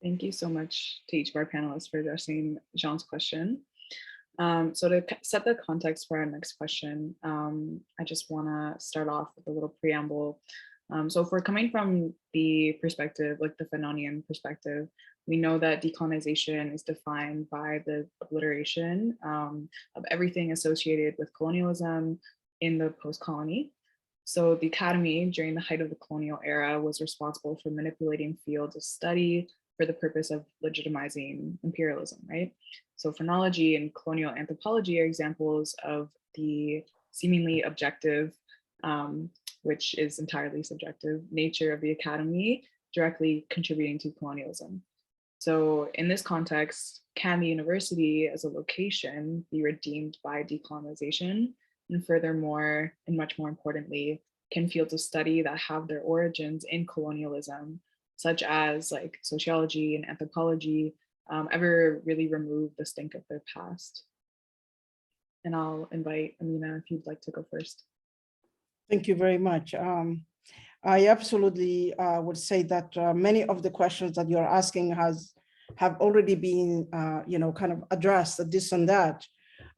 Thank you so much to each of our panelists for addressing Jean's question. So to set the context for our next question, I just want to start off with a little preamble. So if we're coming from the perspective, like the Fanonian perspective, we know that decolonization is defined by the obliteration of everything associated with colonialism in the post-colony. So the academy during the height of the colonial era was responsible for manipulating fields of study for the purpose of legitimizing imperialism, right? So phrenology and colonial anthropology are examples of the seemingly objective which is entirely subjective nature of the academy directly contributing to colonialism. So in this context, can the university as a location be redeemed by decolonization? And furthermore, and much more importantly, can fields of study that have their origins in colonialism, such as like sociology and anthropology, ever really remove the stink of their past? And I'll invite Amina if you'd like to go first. Thank you very much. I absolutely would say that many of the questions that you're asking have already been, kind of addressed, this and that.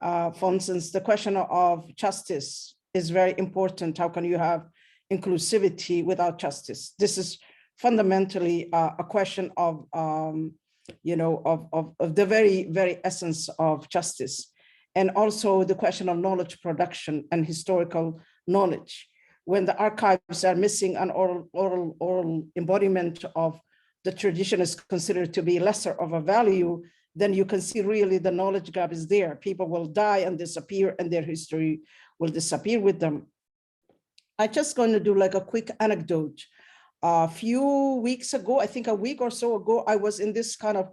For instance, the question of justice is very important. How can you have inclusivity without justice? This is fundamentally a question of, of the very, very essence of justice. And also the question of knowledge production and historical knowledge. When the archives are missing an oral embodiment of the tradition is considered to be lesser of a value, then you can see really the knowledge gap is there. People will die and disappear and their history will disappear with them. I'm just going to do like a quick anecdote. A few weeks ago, I think a week or so ago, I was in this kind of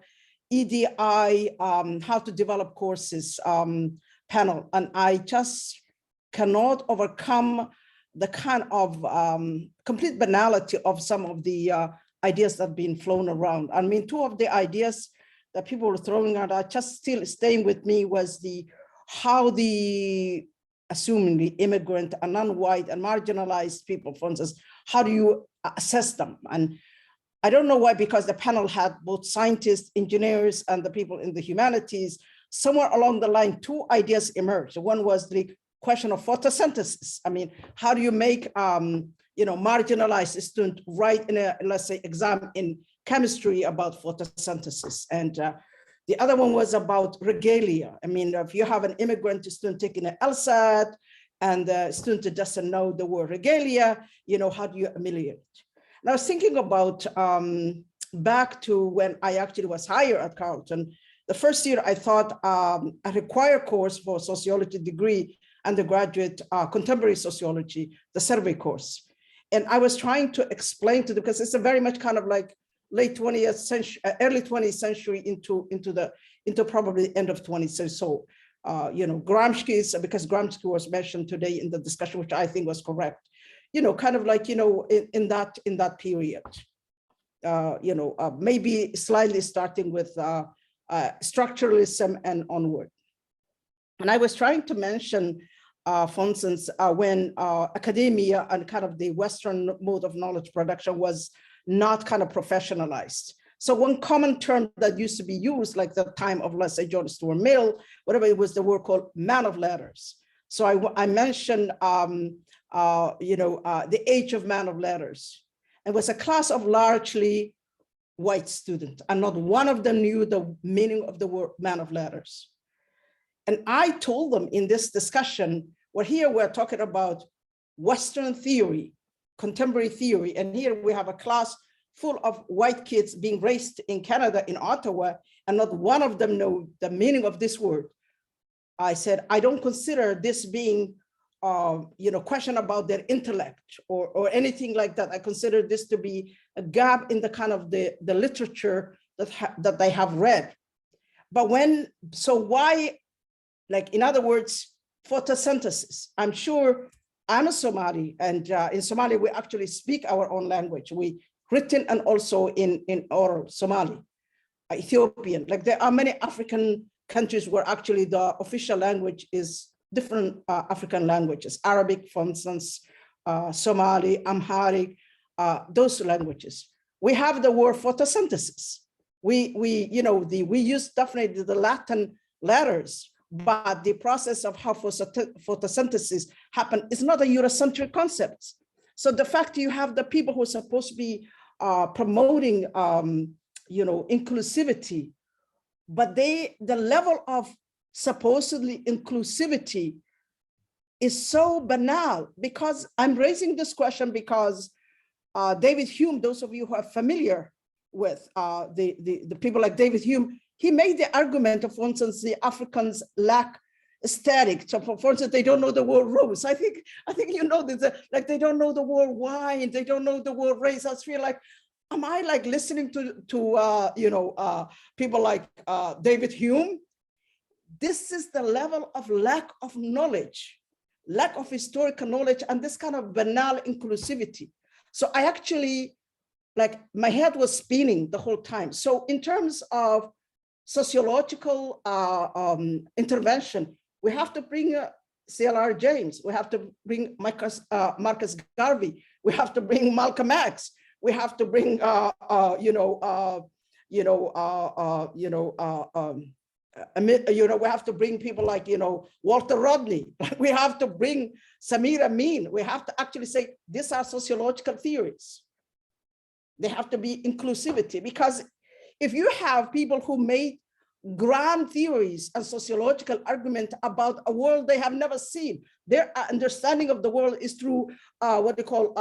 EDI, how to develop courses panel, and I just cannot overcome the kind of complete banality of some of the ideas that have been flown around. I mean, two of the ideas that people were throwing out are just still staying with me was how the assumingly immigrant and non-white and marginalized people, for instance, how do you assess them? And I don't know why, because the panel had both scientists, engineers, and the people in the humanities. Somewhere along the line, two ideas emerged. One was the question of photosynthesis. I mean, how do you make marginalized student write in a, let's say, exam in chemistry about photosynthesis? And the other one was about regalia. I mean, if you have an immigrant student taking an LSAT and the student doesn't know the word regalia, how do you ameliorate? And I was thinking about back to when I actually was hired at Carleton. The first year I thought a required course for sociology degree, undergraduate contemporary sociology, the survey course. And I was trying to explain to them, because it's a very much kind of like late 20th century, early 20th century into probably the end of 20th century. So, Gramsci's, because Gramsci was mentioned today in the discussion, which I think was correct, kind of like, in that period, maybe slightly starting with structuralism and onward. And I was trying to mention, for instance, when academia and kind of the Western mode of knowledge production was not kind of professionalized. So one common term that used to be used, like the time of, let's say, John Stuart Mill, whatever, it was the word called man of letters. So I mentioned, the age of man of letters. It was a class of largely white students, and not one of them knew the meaning of the word man of letters. And I told them in this discussion, well, here we're talking about Western theory, contemporary theory, and here we have a class full of white kids being raised in Canada, in Ottawa, and not one of them know the meaning of this word. I said, I don't consider this being question about their intellect or anything like that. I consider this to be a gap in the kind of the literature that they have read. But why, like, in other words, photosynthesis? I'm sure I'm a Somali, and in Somalia, we actually speak our own language. We written and also in oral Somali, Ethiopian. Like, there are many African countries where actually the official language is different African languages, Arabic, for instance, Somali, Amharic, those languages. We have the word photosynthesis. We use definitely the Latin letters, but the process of how photosynthesis happen is not a Eurocentric concept. So the fact you have the people who are supposed to be promoting, inclusivity, but the level of supposedly inclusivity is so banal. Because I'm raising this question because David Hume, those of you who are familiar with the people like David Hume, he made the argument of, for instance, the Africans lack static. So for instance, they don't know the word rose. I think you know this, like they don't know the word wine, they don't know the word race. I feel like, am I like listening to people like David Hume? This is the level of lack of knowledge, lack of historical knowledge, and this kind of banal inclusivity. So I actually, like, my head was spinning the whole time. So in terms of sociological intervention, we have to bring C.L.R. James, we have to bring Marcus Garvey, we have to bring Malcolm X, we have to bring we have to bring people like, Walter Rodney. We have to bring Samir Amin. We have to actually say, these are sociological theories. They have to be inclusivity, because if you have people who made grand theories and sociological argument about a world they have never seen, their understanding of the world is through what they call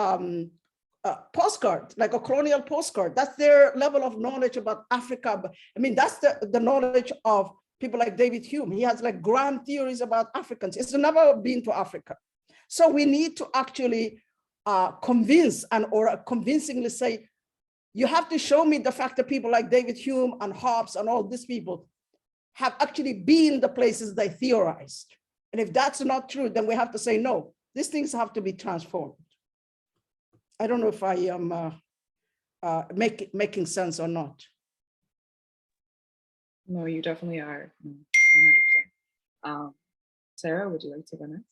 postcard, like a colonial postcard. That's their level of knowledge about Africa. I mean, that's the knowledge of people like David Hume. He has like grand theories about Africans. It's never been to Africa. So we need to actually convince or convincingly say, you have to show me the fact that people like David Hume and Hobbes and all these people have actually been the places they theorized. And if that's not true, then we have to say, no, these things have to be transformed. I don't know if I am making sense or not. No, you definitely are, 100%. Sarah, would you like to go next?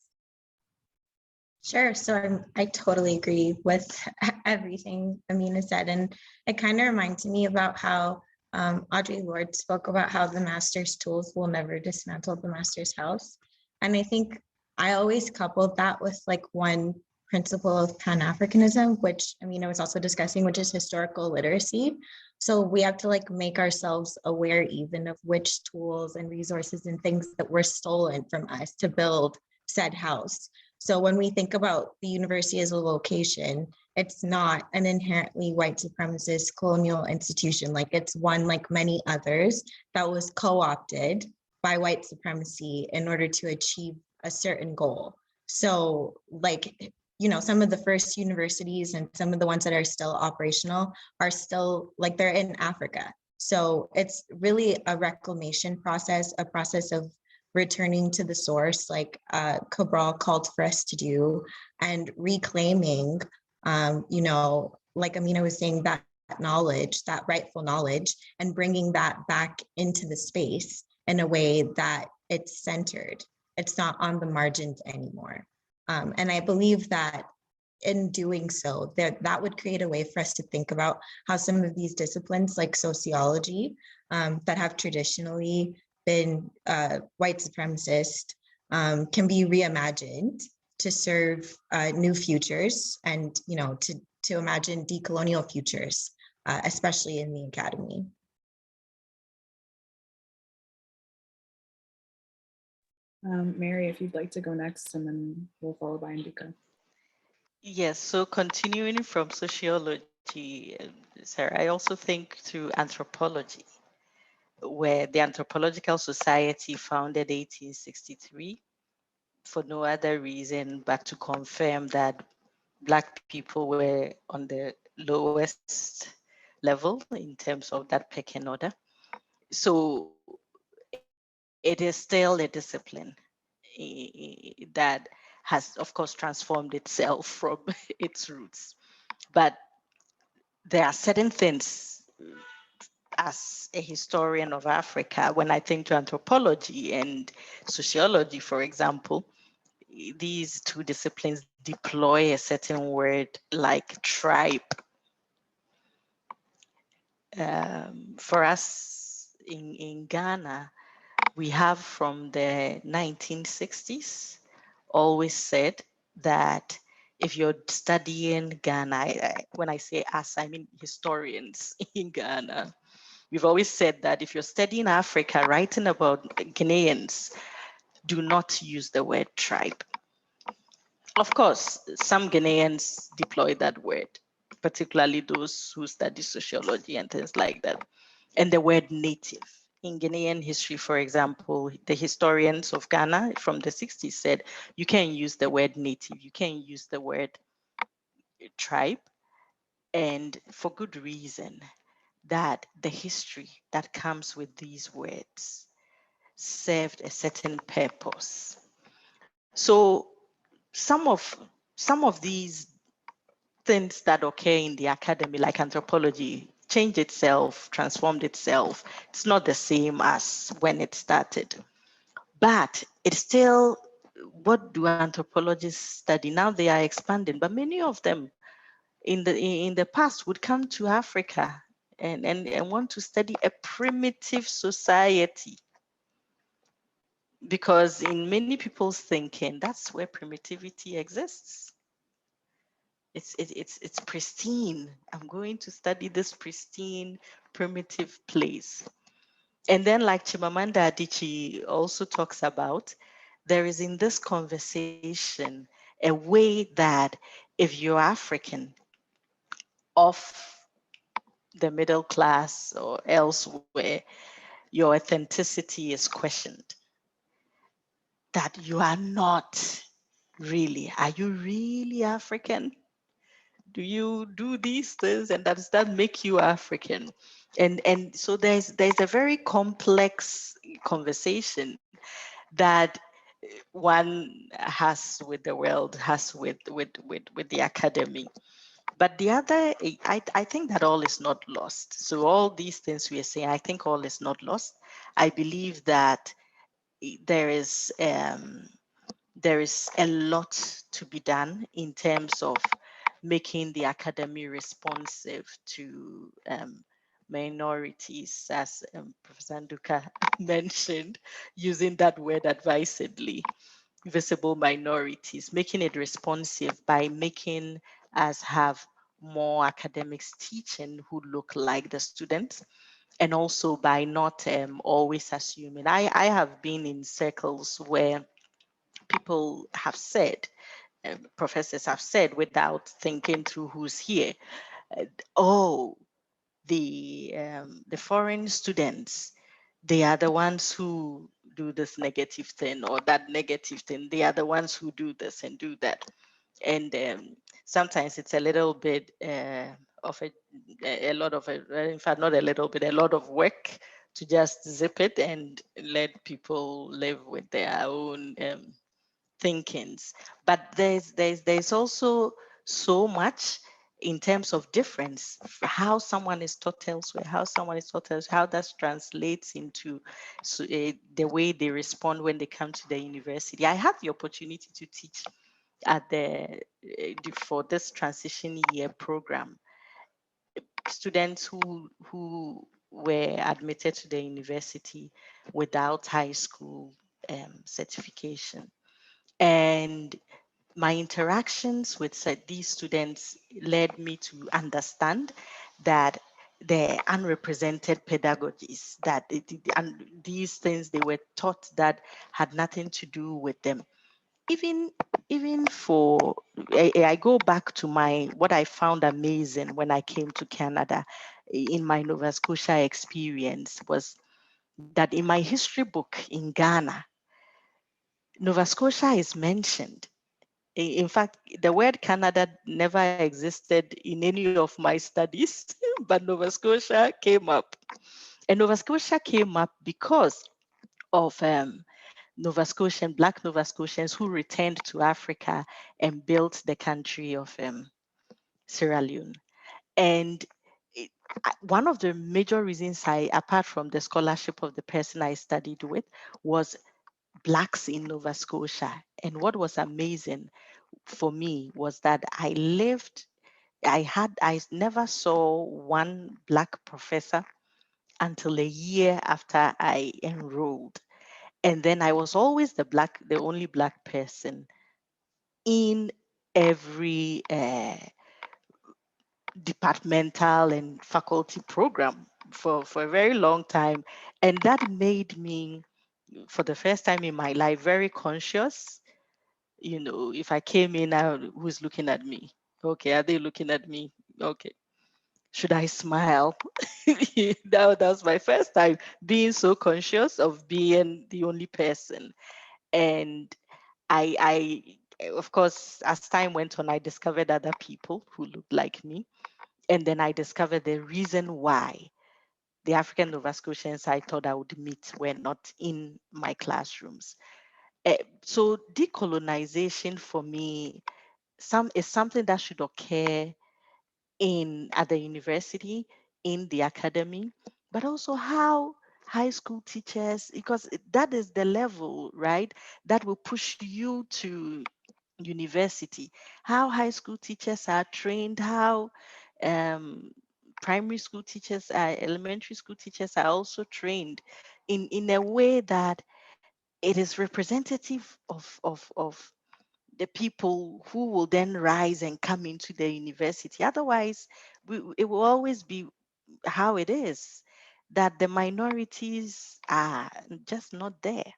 Sure. So I totally agree with everything Amina said. And it kind of reminds me about how Audre Lorde spoke about how the master's tools will never dismantle the master's house. And I think I always coupled that with like one principle of Pan-Africanism, which Amina was also discussing, which is historical literacy. So we have to like make ourselves aware even of which tools and resources and things that were stolen from us to build said house. So when we think about the university as a location, it's not an inherently white supremacist colonial institution. Like it's one like many others that was co-opted by white supremacy in order to achieve a certain goal. So like, some of the first universities and some of the ones that are still operational are still like they're in Africa. So it's really a reclamation process, a process of returning to the source, like Cabral called for us to do, and reclaiming, like Amina was saying, that knowledge, that rightful knowledge, and bringing that back into the space in a way that it's centered. It's not on the margins anymore. And I believe that in doing so, that would create a way for us to think about how some of these disciplines like sociology that have traditionally been white supremacist can be reimagined to serve new futures and to imagine decolonial futures, especially in the academy. Mary, if you'd like to go next, and then we'll follow by Nduka. Yes, so continuing from sociology, Sarah, I also think through anthropology, where the Anthropological Society founded 1863 for no other reason but to confirm that Black people were on the lowest level in terms of that pecking order. So it is still a discipline that has, of course, transformed itself from its roots. But there are certain things, as a historian of Africa, when I think to anthropology and sociology, for example, these two disciplines deploy a certain word like tribe. For us in Ghana, we have from the 1960s always said that if you're studying Ghana, when I say us, I mean historians in Ghana, we've always said that if you're studying Africa, writing about Ghanaians, do not use the word tribe. Of course, some Ghanaians deploy that word, particularly those who study sociology and things like that. And the word native in Ghanaian history, for example, the historians of Ghana from the 60s said, you can't use the word native, you can't use the word tribe, and for good reason, that the history that comes with these words served a certain purpose. So some of these things that occur in the academy, like anthropology, changed itself, transformed itself. It's not the same as when it started. But it's still, what do anthropologists study? Now they are expanding, but many of them in the past would come to Africa and want to study a primitive society. Because in many people's thinking, that's where primitivity exists. It's pristine. I'm going to study this pristine, primitive place. And then, like Chimamanda Adichie also talks about, there is in this conversation a way that if you're African, of the middle class or elsewhere, your authenticity is questioned. That you are not really. Are you really African? Do you do these things, and does that make you African? And so there's a very complex conversation that one has with the world, has with the academy. But the other, I think that all is not lost. So all these things we are saying, I think all is not lost. I believe that there is a lot to be done in terms of making the academy responsive to minorities, as Professor Nduka mentioned, using that word advisedly, visible minorities, making it responsive by making us have more academics teaching who look like the students, and also by not always assuming. I have been in circles where people have said, professors have said, without thinking through who's here, oh, the foreign students, they are the ones who do this negative thing or that negative thing. They are the ones who do this and do that. And sometimes it's a little bit of a lot of, in fact, not a little bit, a lot of work to just zip it and let people live with their own thinkings. But there's also so much in terms of difference, how someone is taught elsewhere, how someone is taught elsewhere, how that translates into the way they respond when they come to the university. I had the opportunity to teach at for this transition year program, students who were admitted to the university without high school certification. And my interactions with these students led me to understand that the unrepresented pedagogies, that and these things they were taught that had nothing to do with them. Even for, I go back to what I found amazing when I came to Canada in my Nova Scotia experience was that in my history book in Ghana, Nova Scotia is mentioned. In fact, the word Canada never existed in any of my studies, but Nova Scotia came up. And Nova Scotia came up because of Black Nova Scotians who returned to Africa and built the country of Sierra Leone. And one of the major reasons apart from the scholarship of the person I studied with, was Blacks in Nova Scotia. And what was amazing for me was that I never saw one Black professor until a year after I enrolled. And then I was always the only Black person in every departmental and faculty program for a very long time. And that made me, for the first time in my life, very conscious. If I came in, who's looking at me? Okay, are they looking at me? Okay. should I smile? That was my first time being so conscious of being the only person. And I, of course, as time went on, I discovered other people who looked like me. And then I discovered the reason why the African Nova Scotians I thought I would meet were not in my classrooms. So decolonization for me is something that should occur at the university, in the academy, but also how high school teachers, because that is the level, right, that will push you to university, how high school teachers are trained, how um, primary school teachers, elementary school teachers are also trained in a way that it is representative of the people who will then rise and come into the university. Otherwise, it will always be how it is, that the minorities are just not there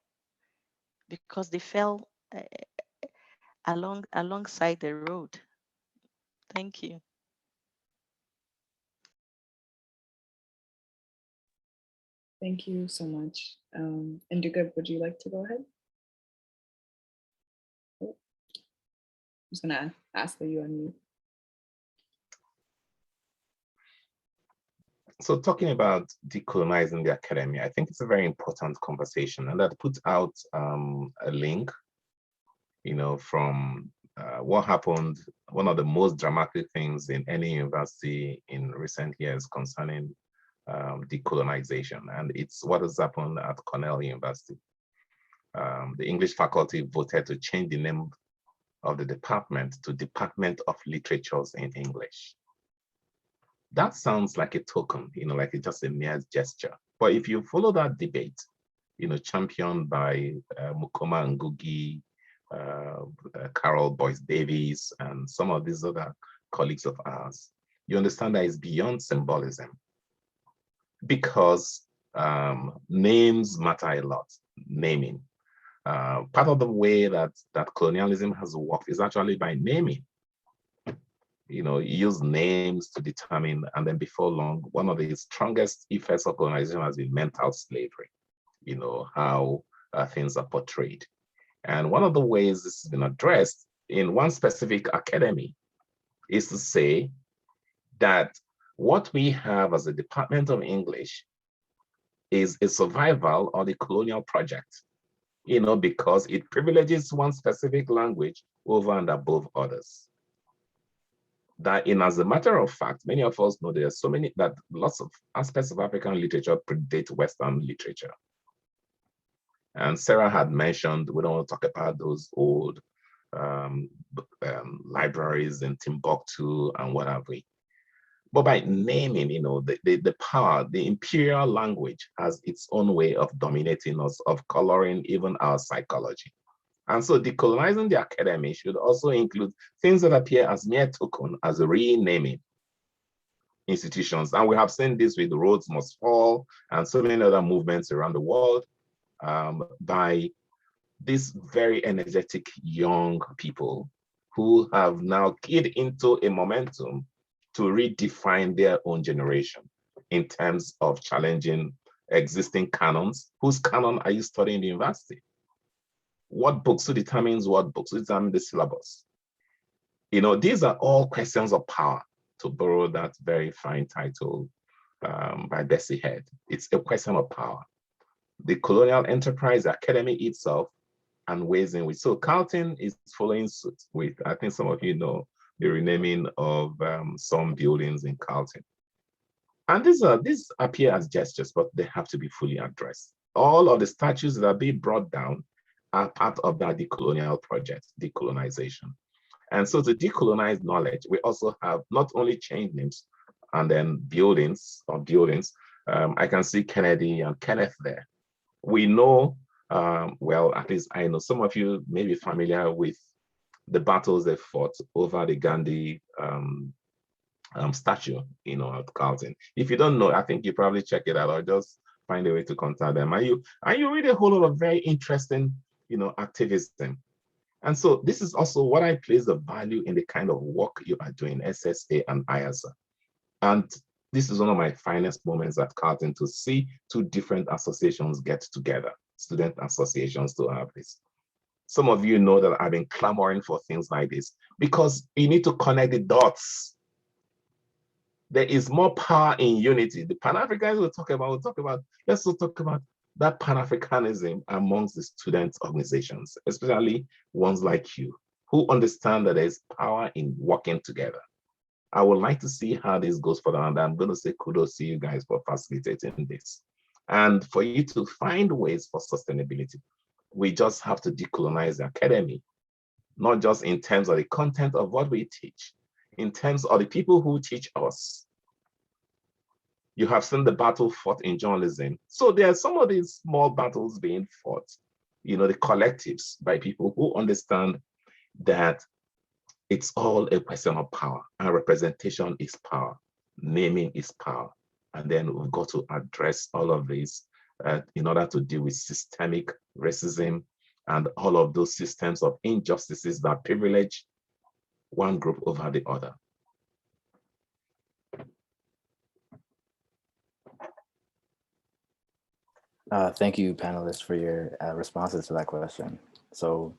because they fell alongside the road. Thank you. Thank you so much. Nduka, would you like to go ahead? Oh, I'm just gonna ask that you unmute. So talking about decolonizing the academy, I think it's a very important conversation, and that puts out a link, from what happened, one of the most dramatic things in any university in recent years concerning decolonization, and it's what has happened at Cornell University. The English faculty voted to change the name of the department to Department of Literatures in English. That sounds like a token, like it's just a mere gesture. But if you follow that debate, championed by Mukoma Ngugi, Carol Boyce Davis, and some of these other colleagues of ours, you understand that it's beyond symbolism, because names matter a lot, naming. Part of the way that colonialism has worked is actually by naming. You use names to determine, and then before long, one of the strongest effects of colonization has been mental slavery, how things are portrayed. And one of the ways this has been addressed in one specific academy is to say that what we have as a Department of English is a survival of the colonial project, because it privileges one specific language over and above others. That as a matter of fact, many of us know there are that lots of aspects of African literature predate Western literature. And Sarah had mentioned, we don't want to talk about those old libraries in Timbuktu and what have we. But by naming, the power, the imperial language has its own way of dominating us, of coloring even our psychology. And so decolonizing the academy should also include things that appear as mere token, as renaming institutions. And we have seen this with Rhodes Must Fall and so many other movements around the world by these very energetic young people who have now keyed into a momentum to redefine their own generation in terms of challenging existing canons. Whose canon are you studying in the university? What books? Who determines what books? Who determines the syllabus? These are all questions of power, to borrow that very fine title by Bessie Head. It's a question of power. The colonial enterprise, the academy itself, and ways in which. So Carleton is following suit with, I think some of you know, the renaming of some buildings in Carleton. And these appear as gestures, but they have to be fully addressed. All of the statues that are being brought down are part of that decolonial project, decolonization. And so to decolonize knowledge, we also have not only change names and then buildings. I can see Kennedy and Kenneth there. We know, well, at least I know some of you may be familiar with the battles they fought over the Gandhi statue, at Carleton. If you don't know, I think you probably check it out or just find a way to contact them. And you read a whole lot of very interesting, activism. And so this is also what I place the value in the kind of work you are doing, SSA and IASSA. And this is one of my finest moments at Carleton, to see two different associations get together, student associations, to have this. Some of you know that I've been clamoring for things like this because you need to connect the dots. There is more power in unity. The Pan-Africans let's talk about that Pan-Africanism amongst the student organizations, especially ones like you, who understand that there's power in working together. I would like to see how this goes further, and I'm going to say kudos to you guys for facilitating this. And for you to find ways for sustainability, we just have to decolonize the academy, not just in terms of the content of what we teach, in terms of the people who teach us. You have seen the battle fought in journalism. So there are some of these small battles being fought, the collectives, by people who understand that it's all a question of power, and representation is power, naming is power. And then we've got to address all of this in order to deal with systemic racism and all of those systems of injustices that privilege one group over the other. Thank you, panelists, for your responses to that question. So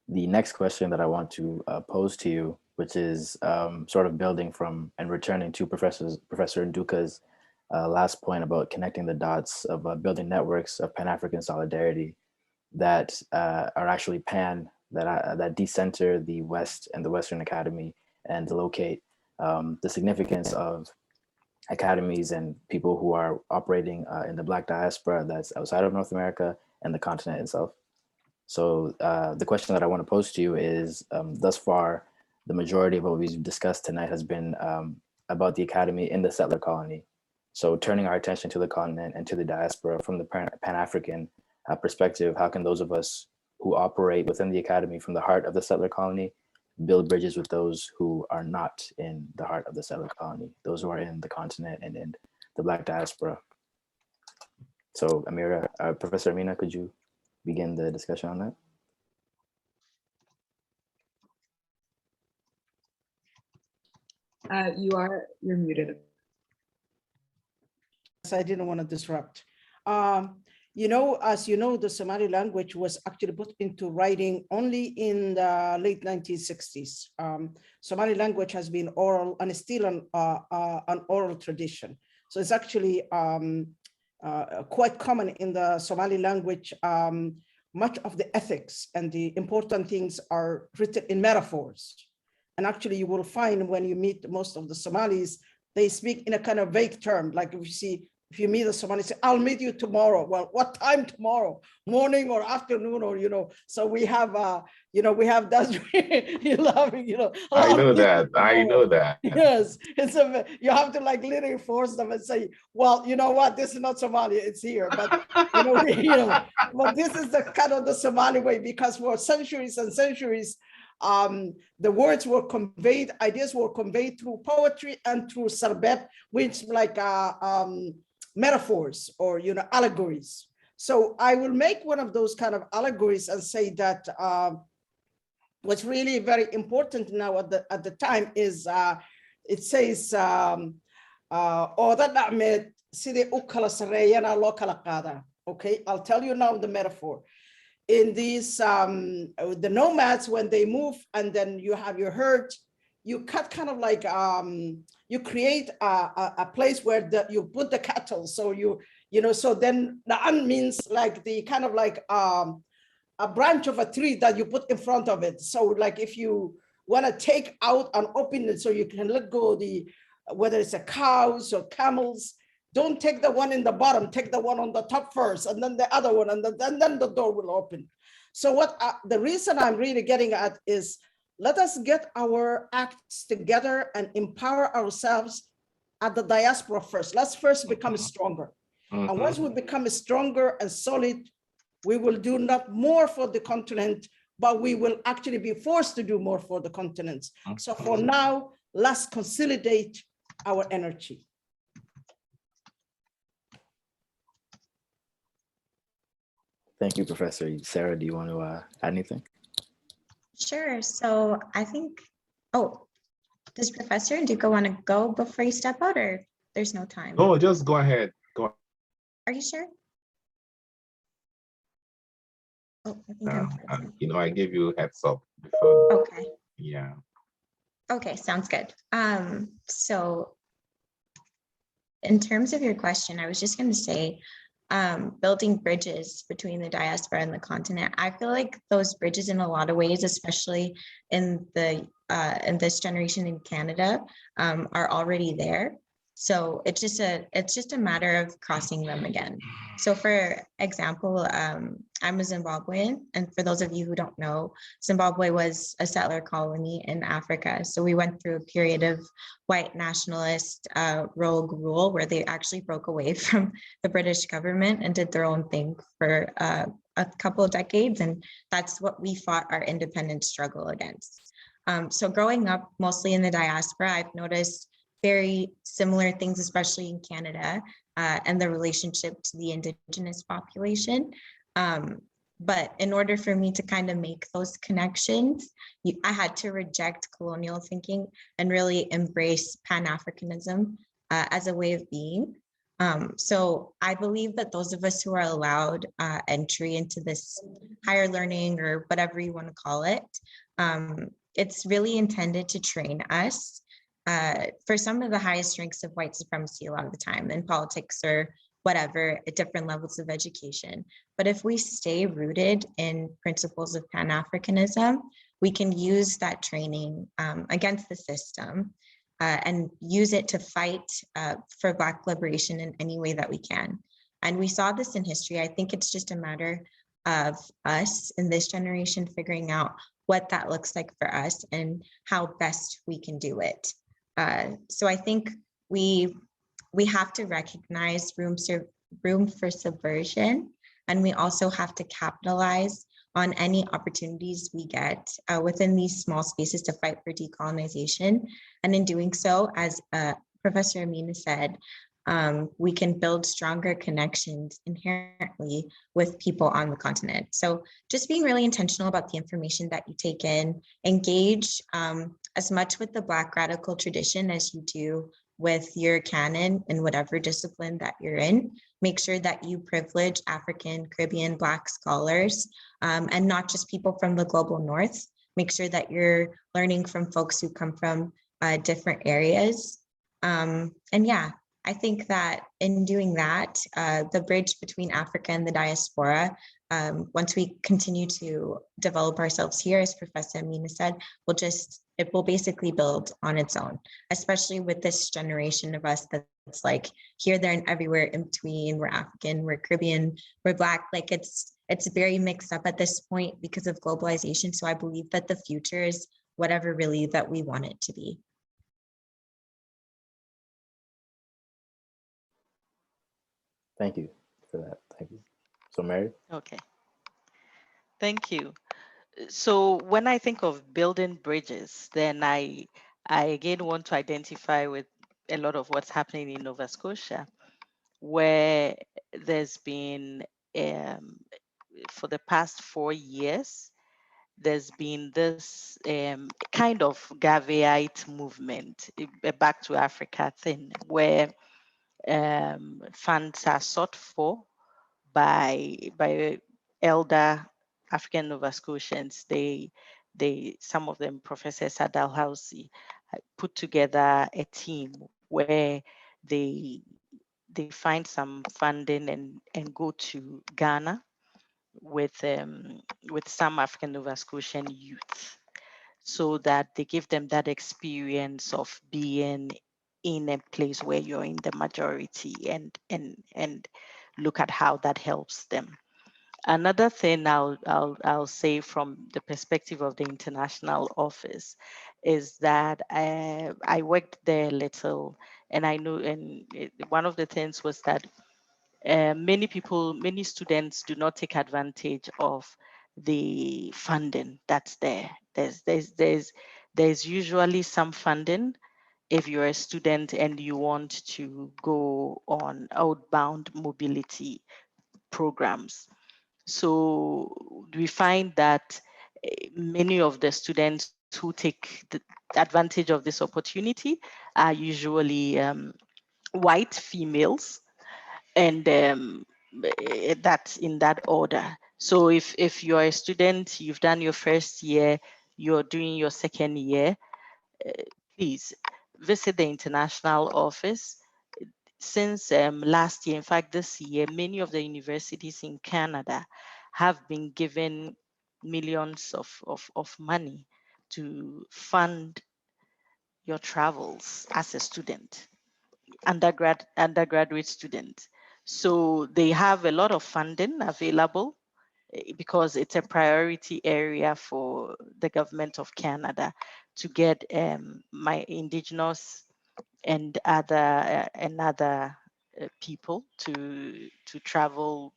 the next question that I want to pose to you, which is sort of building from and returning to Professor Nduka's last point about connecting the dots of building networks of Pan-African solidarity that are actually that decenter the West and the Western Academy and locate the significance of academies and people who are operating in the Black diaspora that's outside of North America and the continent itself. So the question that I want to pose to you is, thus far, the majority of what we've discussed tonight has been about the academy in the settler colony. So turning our attention to the continent and to the diaspora from the Pan-African perspective, how can those of us who operate within the academy from the heart of the settler colony build bridges with those who are not in the heart of the settler colony, those who are in the continent and in the Black diaspora? So Amira, Professor Amina, could you begin the discussion on that? You're muted. I didn't want to disrupt. As you know, the Somali language was actually put into writing only in the late 1960s. Somali language has been oral and is still an oral tradition. So it's actually quite common in the Somali language. Much of the ethics and the important things are written in metaphors. And actually you will find when you meet most of the Somalis, they speak in a kind of vague term. Like if you meet a Somali, say, I'll meet you tomorrow. Well, what time tomorrow? Morning or afternoon, or, so we have, we have, that's, you're laughing, I know that. Yes, you have to like literally force them and say, well, you know what, this is not Somalia, it's here. But, but this is the kind of the Somali way, because for centuries and centuries, the words were conveyed, ideas were conveyed through poetry and through sarbet, which like metaphors or allegories. So I will make one of those kind of allegories and say that what's really very important now at the time is it says okay, I'll tell you now the metaphor. In these the nomads, when they move and then you have your herd, you cut kind of like you create a place where you put the cattle. So so then na'an means like the kind of like a branch of a tree that you put in front of it. So like if you want to take out and open it so you can let go whether it's a cows or camels, don't take the one in the bottom, take the one on the top first, and then the other one, and then the door will open. So what the reason I'm really getting at is, let us get our acts together and empower ourselves at the diaspora first. Let's first become stronger. And once we become stronger and solid, we will do not more for the continent, but we will actually be forced to do more for the continents. So for now, let's consolidate our energy. Thank you, Professor. Sarah, do you want to add anything? Sure. So I think, Does Professor Nduka want to go before you step out, or there's no time? No, just go ahead. Go. Are you sure? Oh, I think I'm frozen. You know, I gave you a heads up before. Okay. Yeah. Okay, sounds good. So in terms of your question, I was just going to say, building bridges between the diaspora and the continent. I feel like those bridges, in a lot of ways, especially in this generation in Canada, are already there. So it's just a matter of crossing them again. So for example, I'm a Zimbabwean, and for those of you who don't know, Zimbabwe was a settler colony in Africa. So we went through a period of white nationalist rogue rule where they actually broke away from the British government and did their own thing for a couple of decades. And that's what we fought our independence struggle against. So growing up mostly in the diaspora, I've noticed very similar things, especially in Canada, and the relationship to the Indigenous population. But in order for me to kind of make those connections, I had to reject colonial thinking and really embrace Pan-Africanism as a way of being. So I believe that those of us who are allowed entry into this higher learning, or whatever you want to call it, it's really intended to train us for some of the highest ranks of white supremacy a lot of the time in politics or whatever at different levels of education. But if we stay rooted in principles of Pan-Africanism, we can use that training against the system and use it to fight for Black liberation in any way that we can. And we saw this in history. I think it's just a matter of us in this generation figuring out what that looks like for us and how best we can do it. So I think we have to recognize room for subversion, and we also have to capitalize on any opportunities we get within these small spaces to fight for decolonization. And in doing so, as Professor Amina said, we can build stronger connections inherently with people on the continent. So just being really intentional about the information that you take in, engage as much with the Black radical tradition as you do with your canon in whatever discipline that you're in. Make sure that you privilege African, Caribbean, Black scholars, and not just people from the global North. Make sure that you're learning from folks who come from different areas. And yeah, I think that in doing that, the bridge between Africa and the diaspora, once we continue to develop ourselves here, as Professor Amina said, it will basically build on its own, especially with this generation of us that's like here, there, and everywhere in between. We're African, we're Caribbean, we're Black. Like it's very mixed up at this point because of globalization. So I believe that the future is whatever really that we want it to be. Thank you for that. Thank you. So Mary? Okay. Thank you. So when I think of building bridges, then I again want to identify with a lot of what's happening in Nova Scotia, where there's been, for the past 4 years, there's been this kind of Gaviite movement, a back to Africa thing, where funds are sought for by elder African Nova Scotians. Some of them, professors at Dalhousie, put together a team where they find some funding and go to Ghana with some African Nova Scotian youth, so that they give them that experience of being in a place where you're in the majority and look at how that helps them. Another thing I'll say from the perspective of the international office is that I worked there a little, and I know, and one of the things was that many students do not take advantage of the funding that's there. There's usually some funding if you're a student and you want to go on outbound mobility programs. So we find that many of the students who take the advantage of this opportunity are usually white females, and that's in that order. So if you're a student, you've done your first year, you're doing your second year, please visit the international office. Since last year, in fact, this year, many of the universities in Canada have been given millions of money to fund your travels as a student, undergraduate student. So they have a lot of funding available because it's a priority area for the government of Canada to get my Indigenous and other people to travel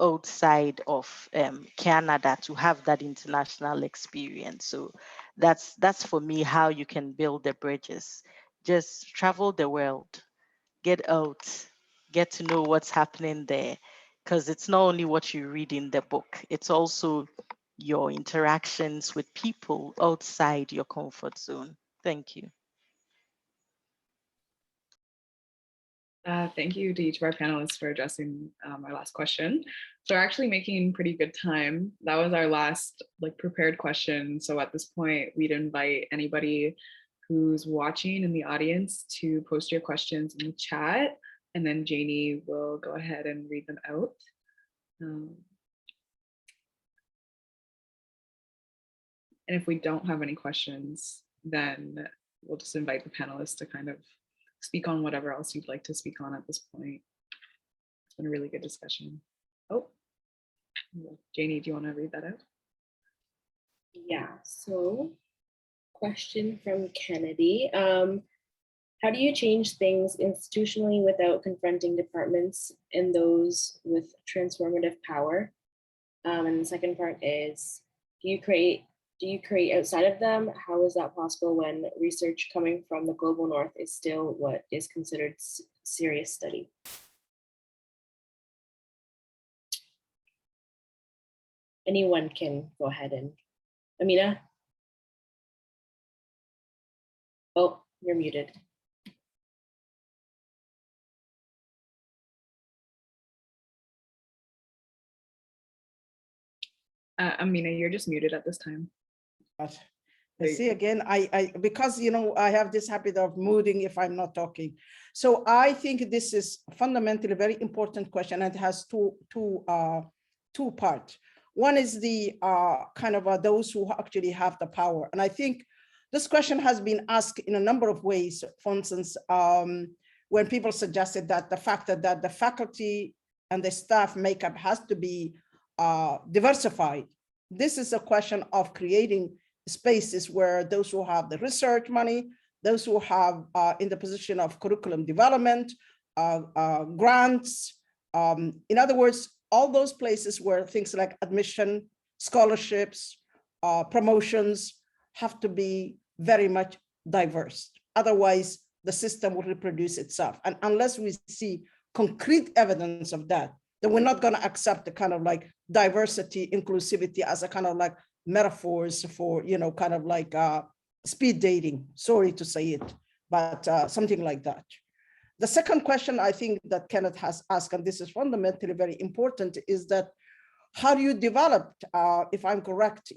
outside of Canada to have that international experience. So that's for me how you can build the bridges. Just travel the world, get out, get to know what's happening there, because it's not only what you read in the book, it's also your interactions with people outside your comfort zone. Thank you. Thank you to each of our panelists for addressing our last question. So we're actually making pretty good time. That was our last prepared question. So at this point, we'd invite anybody who's watching in the audience to post your questions in the chat, and then Jayani will go ahead and read them out. And if we don't have any questions, then we'll just invite the panelists to kind of speak on whatever else you'd like to speak on at this point. It's been a really good discussion. Oh, Jayani, do you want to read that out? Yeah, so question from Kennedy. How do you change things institutionally without confronting departments and those with transformative power? And the second part is, do you create outside of them? How is that possible when research coming from the global north is still what is considered serious study? Anyone can go ahead and, Amina? Oh, you're muted. Amina, you're just muted at this time. See again, I because I have this habit of muting if I'm not talking. So I think this is fundamentally a very important question, and it has two parts. One is the kind of those who actually have the power, and I think this question has been asked in a number of ways. For instance, when people suggested that the fact that the faculty and the staff makeup has to be diversified, this is a question of creating spaces where those who have the research money, those who have in the position of curriculum development, grants, in other words, all those places where things like admission, scholarships, promotions have to be very much diverse. Otherwise, the system will reproduce itself. And unless we see concrete evidence of that, then we're not going to accept the kind of diversity, inclusivity as a kind of metaphors for, kind of speed dating. Sorry to say it, but something like that. The second question I think that Kenneth has asked, and this is fundamentally very important, is that how do you develop, if I'm correct,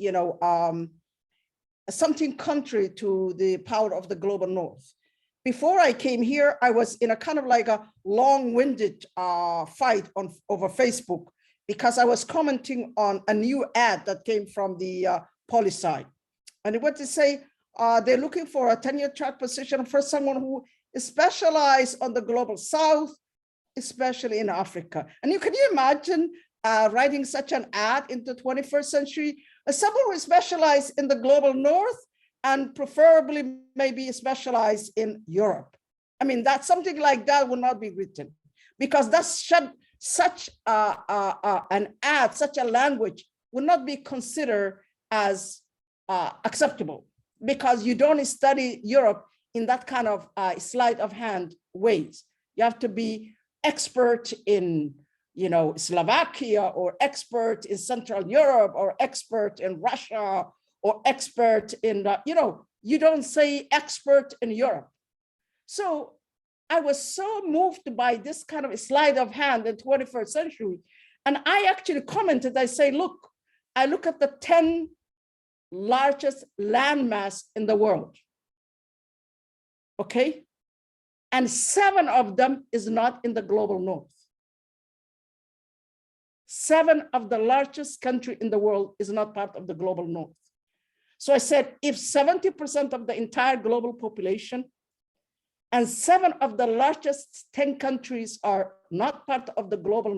something contrary to the power of the global north? Before I came here, I was in a kind of a long-winded fight over Facebook, because I was commenting on a new ad that came from the poli-sci. And what to say, they're looking for a tenure-track position for someone who is specialized on the global south, especially in Africa. And can you imagine writing such an ad in the 21st century? Someone who is specialized in the global north and preferably maybe specialized in Europe. I mean, that something like that will not be written, because that's such an ad, such a language would not be considered as acceptable, because you don't study Europe in that kind of sleight of hand ways. You have to be expert in, Slovakia, or expert in Central Europe, or expert in Russia, or expert in, you don't say expert in Europe. So I was so moved by this kind of sleight of hand in 21st century. And I actually commented, I say, look, I look at the 10 largest landmass in the world, okay? And 7 of them is not in the global north. 7 of the largest country in the world is not part of the global north. So I said, if 70% of the entire global population and 7 of the largest 10 countries are not part of the global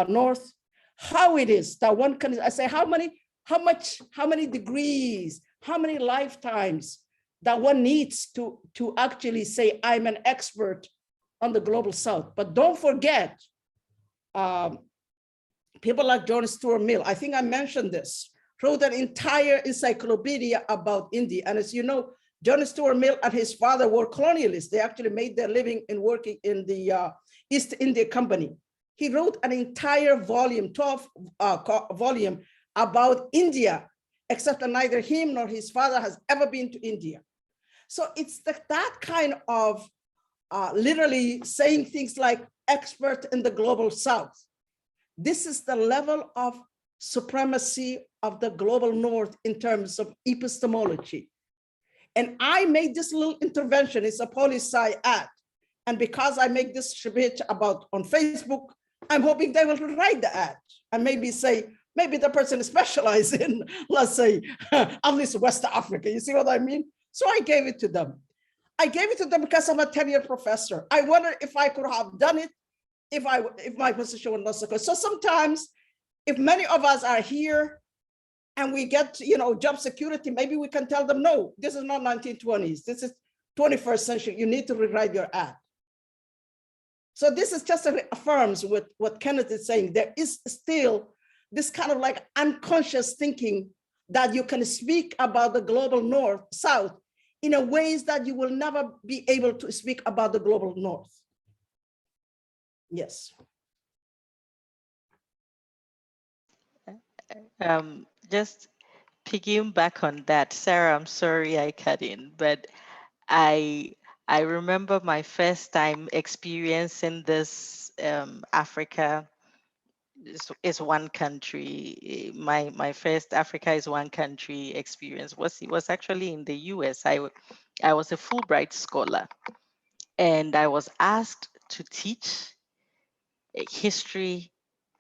north, how it is that one can, I say, how many degrees, how many lifetimes that one needs to actually say, I'm an expert on the global south. But don't forget, people like John Stuart Mill, I think I mentioned this, wrote an entire encyclopedia about India. And as you know, John Stuart Mill and his father were colonialists. They actually made their living in working in the East India Company. He wrote an entire volume, 12 volume about India, except that neither him nor his father has ever been to India. So it's that kind of literally saying things like expert in the global south. This is the level of supremacy of the global north in terms of epistemology. And I made this little intervention, it's a poli-sci ad. And because I make this speech about on Facebook, I'm hoping they will write the ad and maybe say, maybe the person is specialized in, let's say, at least West Africa. You see what I mean? So I gave it to them. I gave it to them because I'm a tenured professor. I wonder if I could have done it if my position was not so good. So sometimes, if many of us are here and we get, job security, maybe we can tell them, no, this is not 1920s. This is 21st century. You need to rewrite your ad. So this is just affirms what Kenneth is saying. There is still this kind of like unconscious thinking that you can speak about the global north, south in a ways that you will never be able to speak about the global north. Yes. Just piggyback on that, Sarah, I'm sorry I cut in, but I remember my first time experiencing this Africa is one country. My first Africa is one country experience was actually in the US. I was a Fulbright scholar, and I was asked to teach a history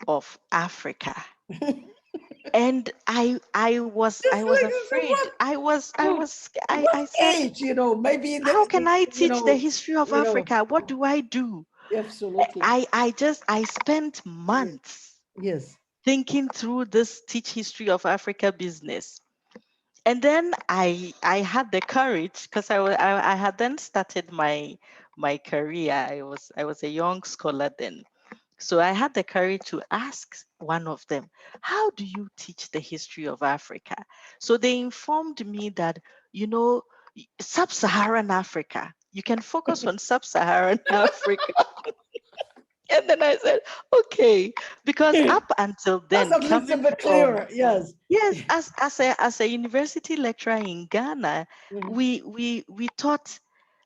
of Africa. And I was afraid. I said, maybe how can I teach the history of Africa? What do I do? Absolutely. I spent months thinking through this teach history of Africa business. And then I had the courage, because I had then started my career. I was a young scholar then. So I had the courage to ask one of them, how do you teach the history of Africa? So they informed me that, sub-Saharan Africa, you can focus on sub-Saharan Africa. And then I said, okay, because up until then, that's a little bit clearer. Yes, as a university lecturer in Ghana, we taught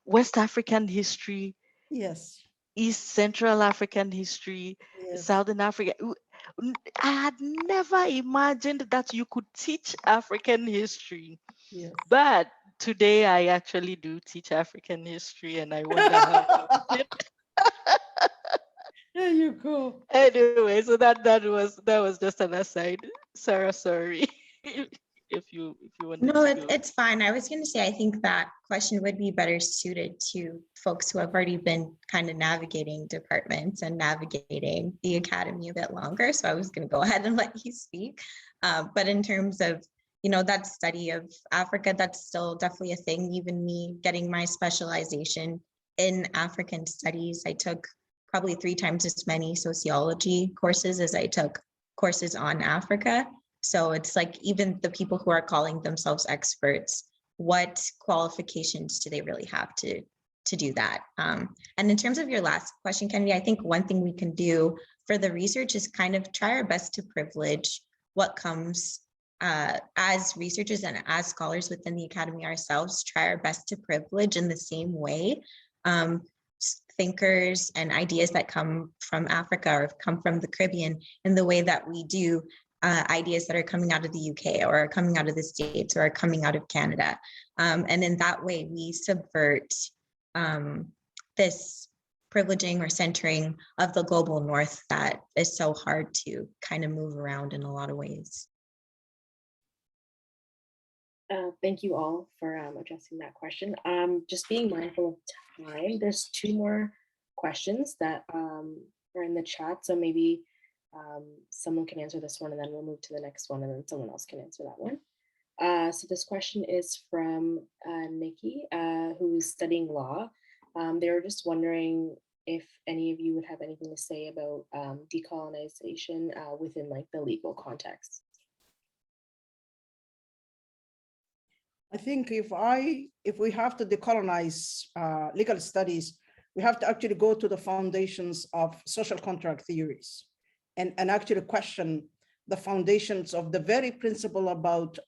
West African history. Yes. East Central African history, Southern Africa. I had never imagined that you could teach African history. Yes. But today I actually do teach African history, and I wonder how I did. There you go. Anyway, so that was just an aside. Sarah, sorry. if you want. No, it's fine. I was going to say, I think that question would be better suited to folks who have already been kind of navigating departments and navigating the academy a bit longer. So I was going to go ahead and let you speak. But in terms of, that study of Africa, that's still definitely a thing. Even me getting my specialization in African studies, I took probably 3 times as many sociology courses as I took courses on Africa. So it's like, even the people who are calling themselves experts, what qualifications do they really have to do that? And in terms of your last question, Kennedy, I think one thing we can do for the research is kind of try our best to privilege what comes as researchers and as scholars within the academy ourselves, try our best to privilege in the same way thinkers and ideas that come from Africa or come from the Caribbean in the way that we do ideas that are coming out of the UK or are coming out of the States or are coming out of Canada. And in that way, we subvert this privileging or centering of the global north that is so hard to kind of move around in a lot of ways. Thank you all for addressing that question. Just being mindful of time, there's 2 more questions that are in the chat. So maybe someone can answer this one and then we'll move to the next one and then someone else can answer that one. So this question is from Nikki, who's studying law. They were just wondering if any of you would have anything to say about decolonization within like the legal context. I think if we have to decolonize legal studies, we have to actually go to the foundations of social contract theories and actually question the foundations of the very principle about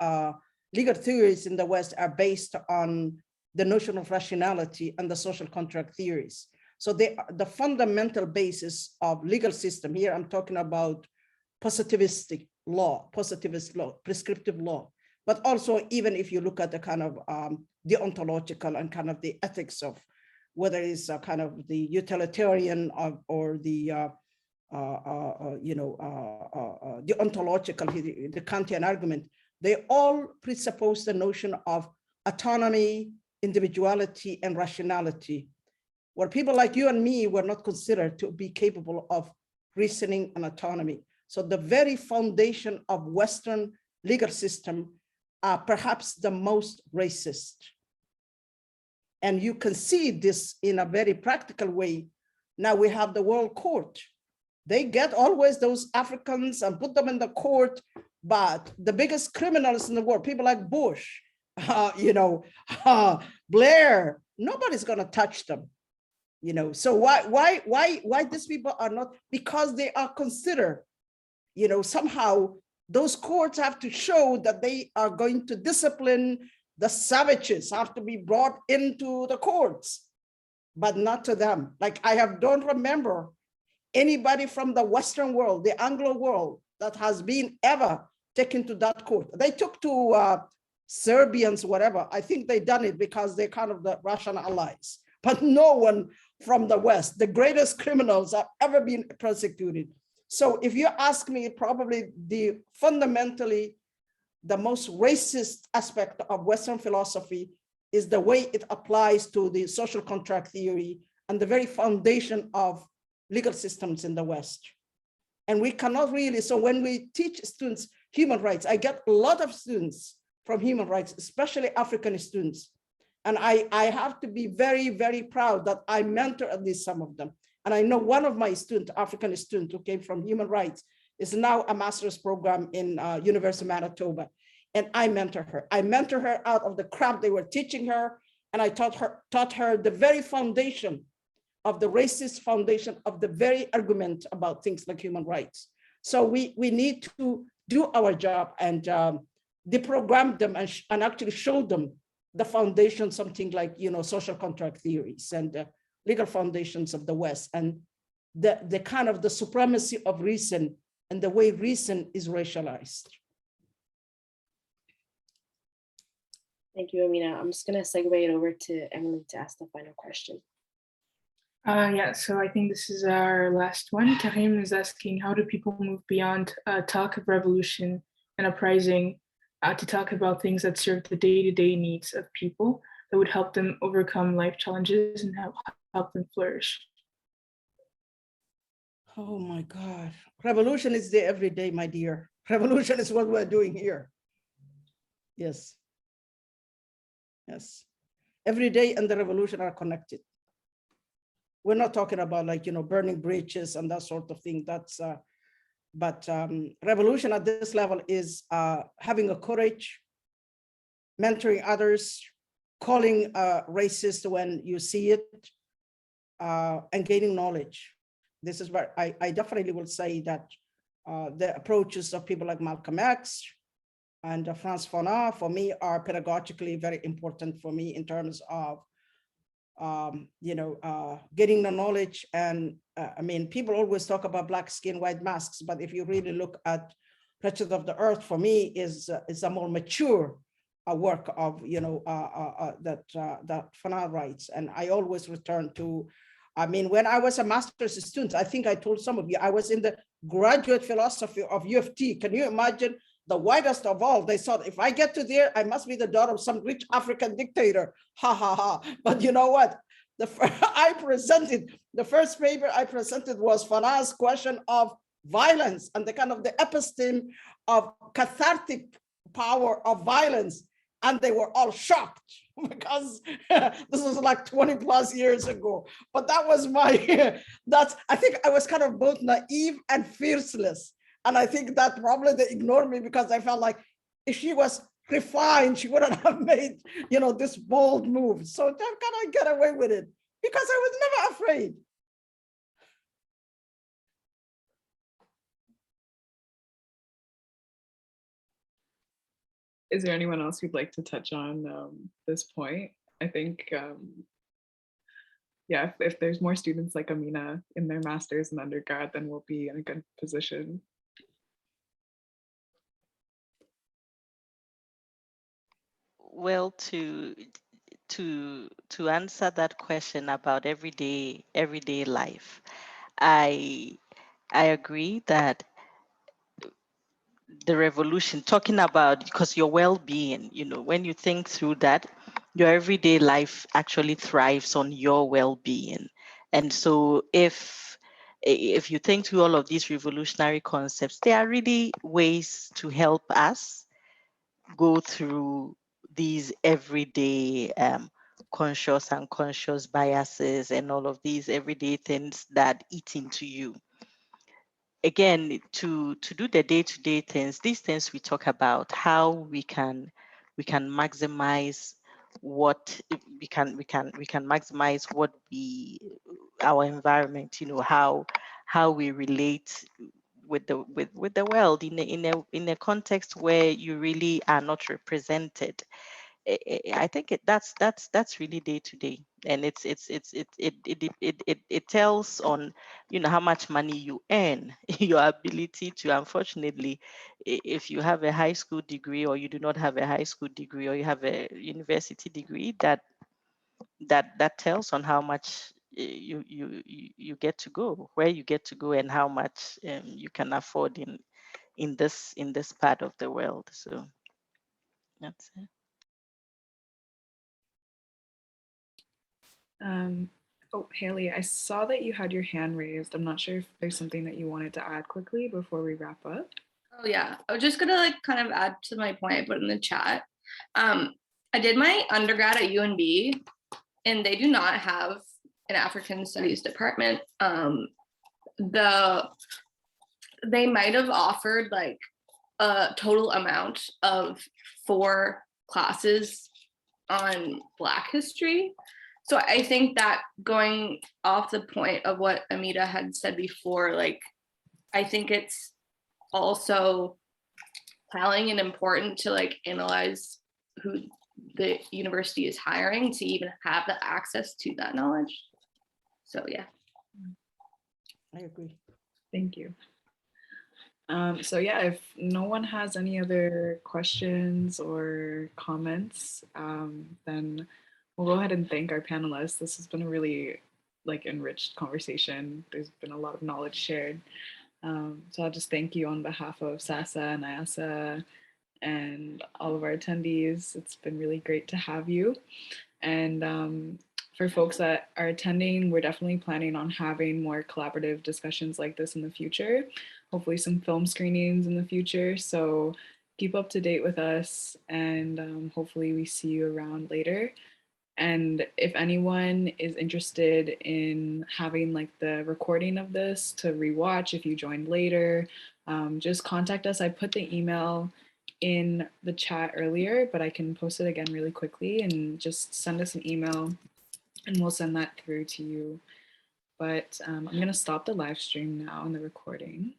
legal theories in the West are based on the notion of rationality and the social contract theories. So the fundamental basis of legal system here, I'm talking about positivist law, prescriptive law. But also, even if you look at the kind of the ontological and kind of the ethics of whether it's kind of the utilitarian or the the ontological, the Kantian argument, they all presuppose the notion of autonomy, individuality, and rationality, where people like you and me were not considered to be capable of reasoning and autonomy. So the very foundation of Western legal system are perhaps the most racist. And you can see this in a very practical way. Now we have the World Court. They get always those Africans and put them in the court, but the biggest criminals in the world, people like Bush, Blair, nobody's gonna touch them. So why these people are not? Because they are considered, somehow those courts have to show that they are going to discipline the savages, have to be brought into the courts, but not to them. Like don't remember anybody from the Western world, the Anglo world, that has been ever taken to that court. They took to Serbians, whatever. I think they done it because they're kind of the Russian allies, but no one from the West, the greatest criminals have ever been prosecuted. So if you ask me, probably fundamentally, the most racist aspect of Western philosophy is the way it applies to the social contract theory and the very foundation of legal systems in the West. And we cannot really, so when we teach students human rights, I get a lot of students from human rights, especially African students. And I have to be very, very proud that I mentor at least some of them. And I know one of my students, African student who came from human rights, is now a master's program in University of Manitoba. And I mentor her. I mentor her out of the crap they were teaching her. And I taught her the very foundation of the racist foundation of the very argument about things like human rights. So we need to do our job and deprogram them and actually show them the foundation, something like, social contract theories and legal foundations of the West and the kind of the supremacy of reason and the way reason is racialized. Thank you, Amina. I'm just gonna segue it over to Emilie to ask the final question. Yeah, so I think this is our last one. Karim is asking, how do people move beyond talk of revolution and uprising to talk about things that serve the day-to-day needs of people that would help them overcome life challenges and help them flourish? Oh my God. Revolution is the everyday, my dear. Revolution is what we're doing here. Yes. Yes. Every day and the revolution are connected. We're not talking about burning bridges and that sort of thing. That's, but revolution at this level is having a courage, mentoring others, calling racist when you see it, and gaining knowledge. This is where I definitely will say that the approaches of people like Malcolm X, and France Fanon, for me, are pedagogically very important for me in terms of getting the knowledge. And I mean, people always talk about black skin, white masks, but if you really look at Wretched of the Earth, for me, is a more mature work of, that Fanon writes. And I always return to, I mean, when I was a master's student, I think I told some of you, I was in the graduate philosophy of U of T. Can you imagine? The whitest of all, they thought, if I get to there, I must be the daughter of some rich African dictator. Ha, ha, ha. But you know what? The first paper I presented was Fanon's question of violence and the kind of the episteme of cathartic power of violence. And they were all shocked because this was like 20 plus years ago. But that was my, I think I was kind of both naive and fearless. And I think that probably they ignored me because I felt like if she was refined, she wouldn't have made, this bold move. So I kind of get away with it because I was never afraid. Is there anyone else who'd like to touch on this point? I think, yeah, if there's more students like Amina in their master's and undergrad, then we'll be in a good position. Well, to answer that question about everyday life, I agree that the revolution, talking about, because your well-being, when you think through that, your everyday life actually thrives on your well-being. And so if you think through all of these revolutionary concepts, there are really ways to help us go through these everyday conscious and unconscious biases and all of these everyday things that eat into you. Again, to do the day-to-day things, these things we talk about, how we can maximize what we can maximize what our environment, how we relate with the world in a context where you really are not represented. I think that's really day to day, and it tells on how much money you earn, your ability to, unfortunately, if you have a high school degree or you do not have a high school degree or you have a university degree, that tells on how much you get to go, where you get to go, and how much you can afford in this part of the world. So that's it. Oh, Haley, I saw that you had your hand raised. I'm not sure if there's something that you wanted to add quickly before we wrap up. Oh yeah, I was just gonna kind of add to my point I put in the chat. I did my undergrad at UNB, and they do not have an African Studies department. They might have offered like a total amount of 4 classes on Black history. So I think that, going off the point of what Amina had said before, like, I think it's also telling and important to like analyze who the university is hiring to even have the access to that knowledge. So yeah. I agree. Thank you. So yeah, if no one has any other questions or comments, then we'll go ahead and thank our panelists. This has been a really enriched conversation. There's been a lot of knowledge shared. So I'll just thank you on behalf of SASA and IASSA and all of our attendees. It's been really great to have you. And for folks that are attending, we're definitely planning on having more collaborative discussions like this in the future, hopefully some film screenings in the future. So keep up to date with us, and hopefully we see you around later. And if anyone is interested in having the recording of this to rewatch if you joined later, just contact us. I put the email in the chat earlier, but I can post it again really quickly, and just send us an email and we'll send that through to you. But I'm gonna stop the live stream now and the recording.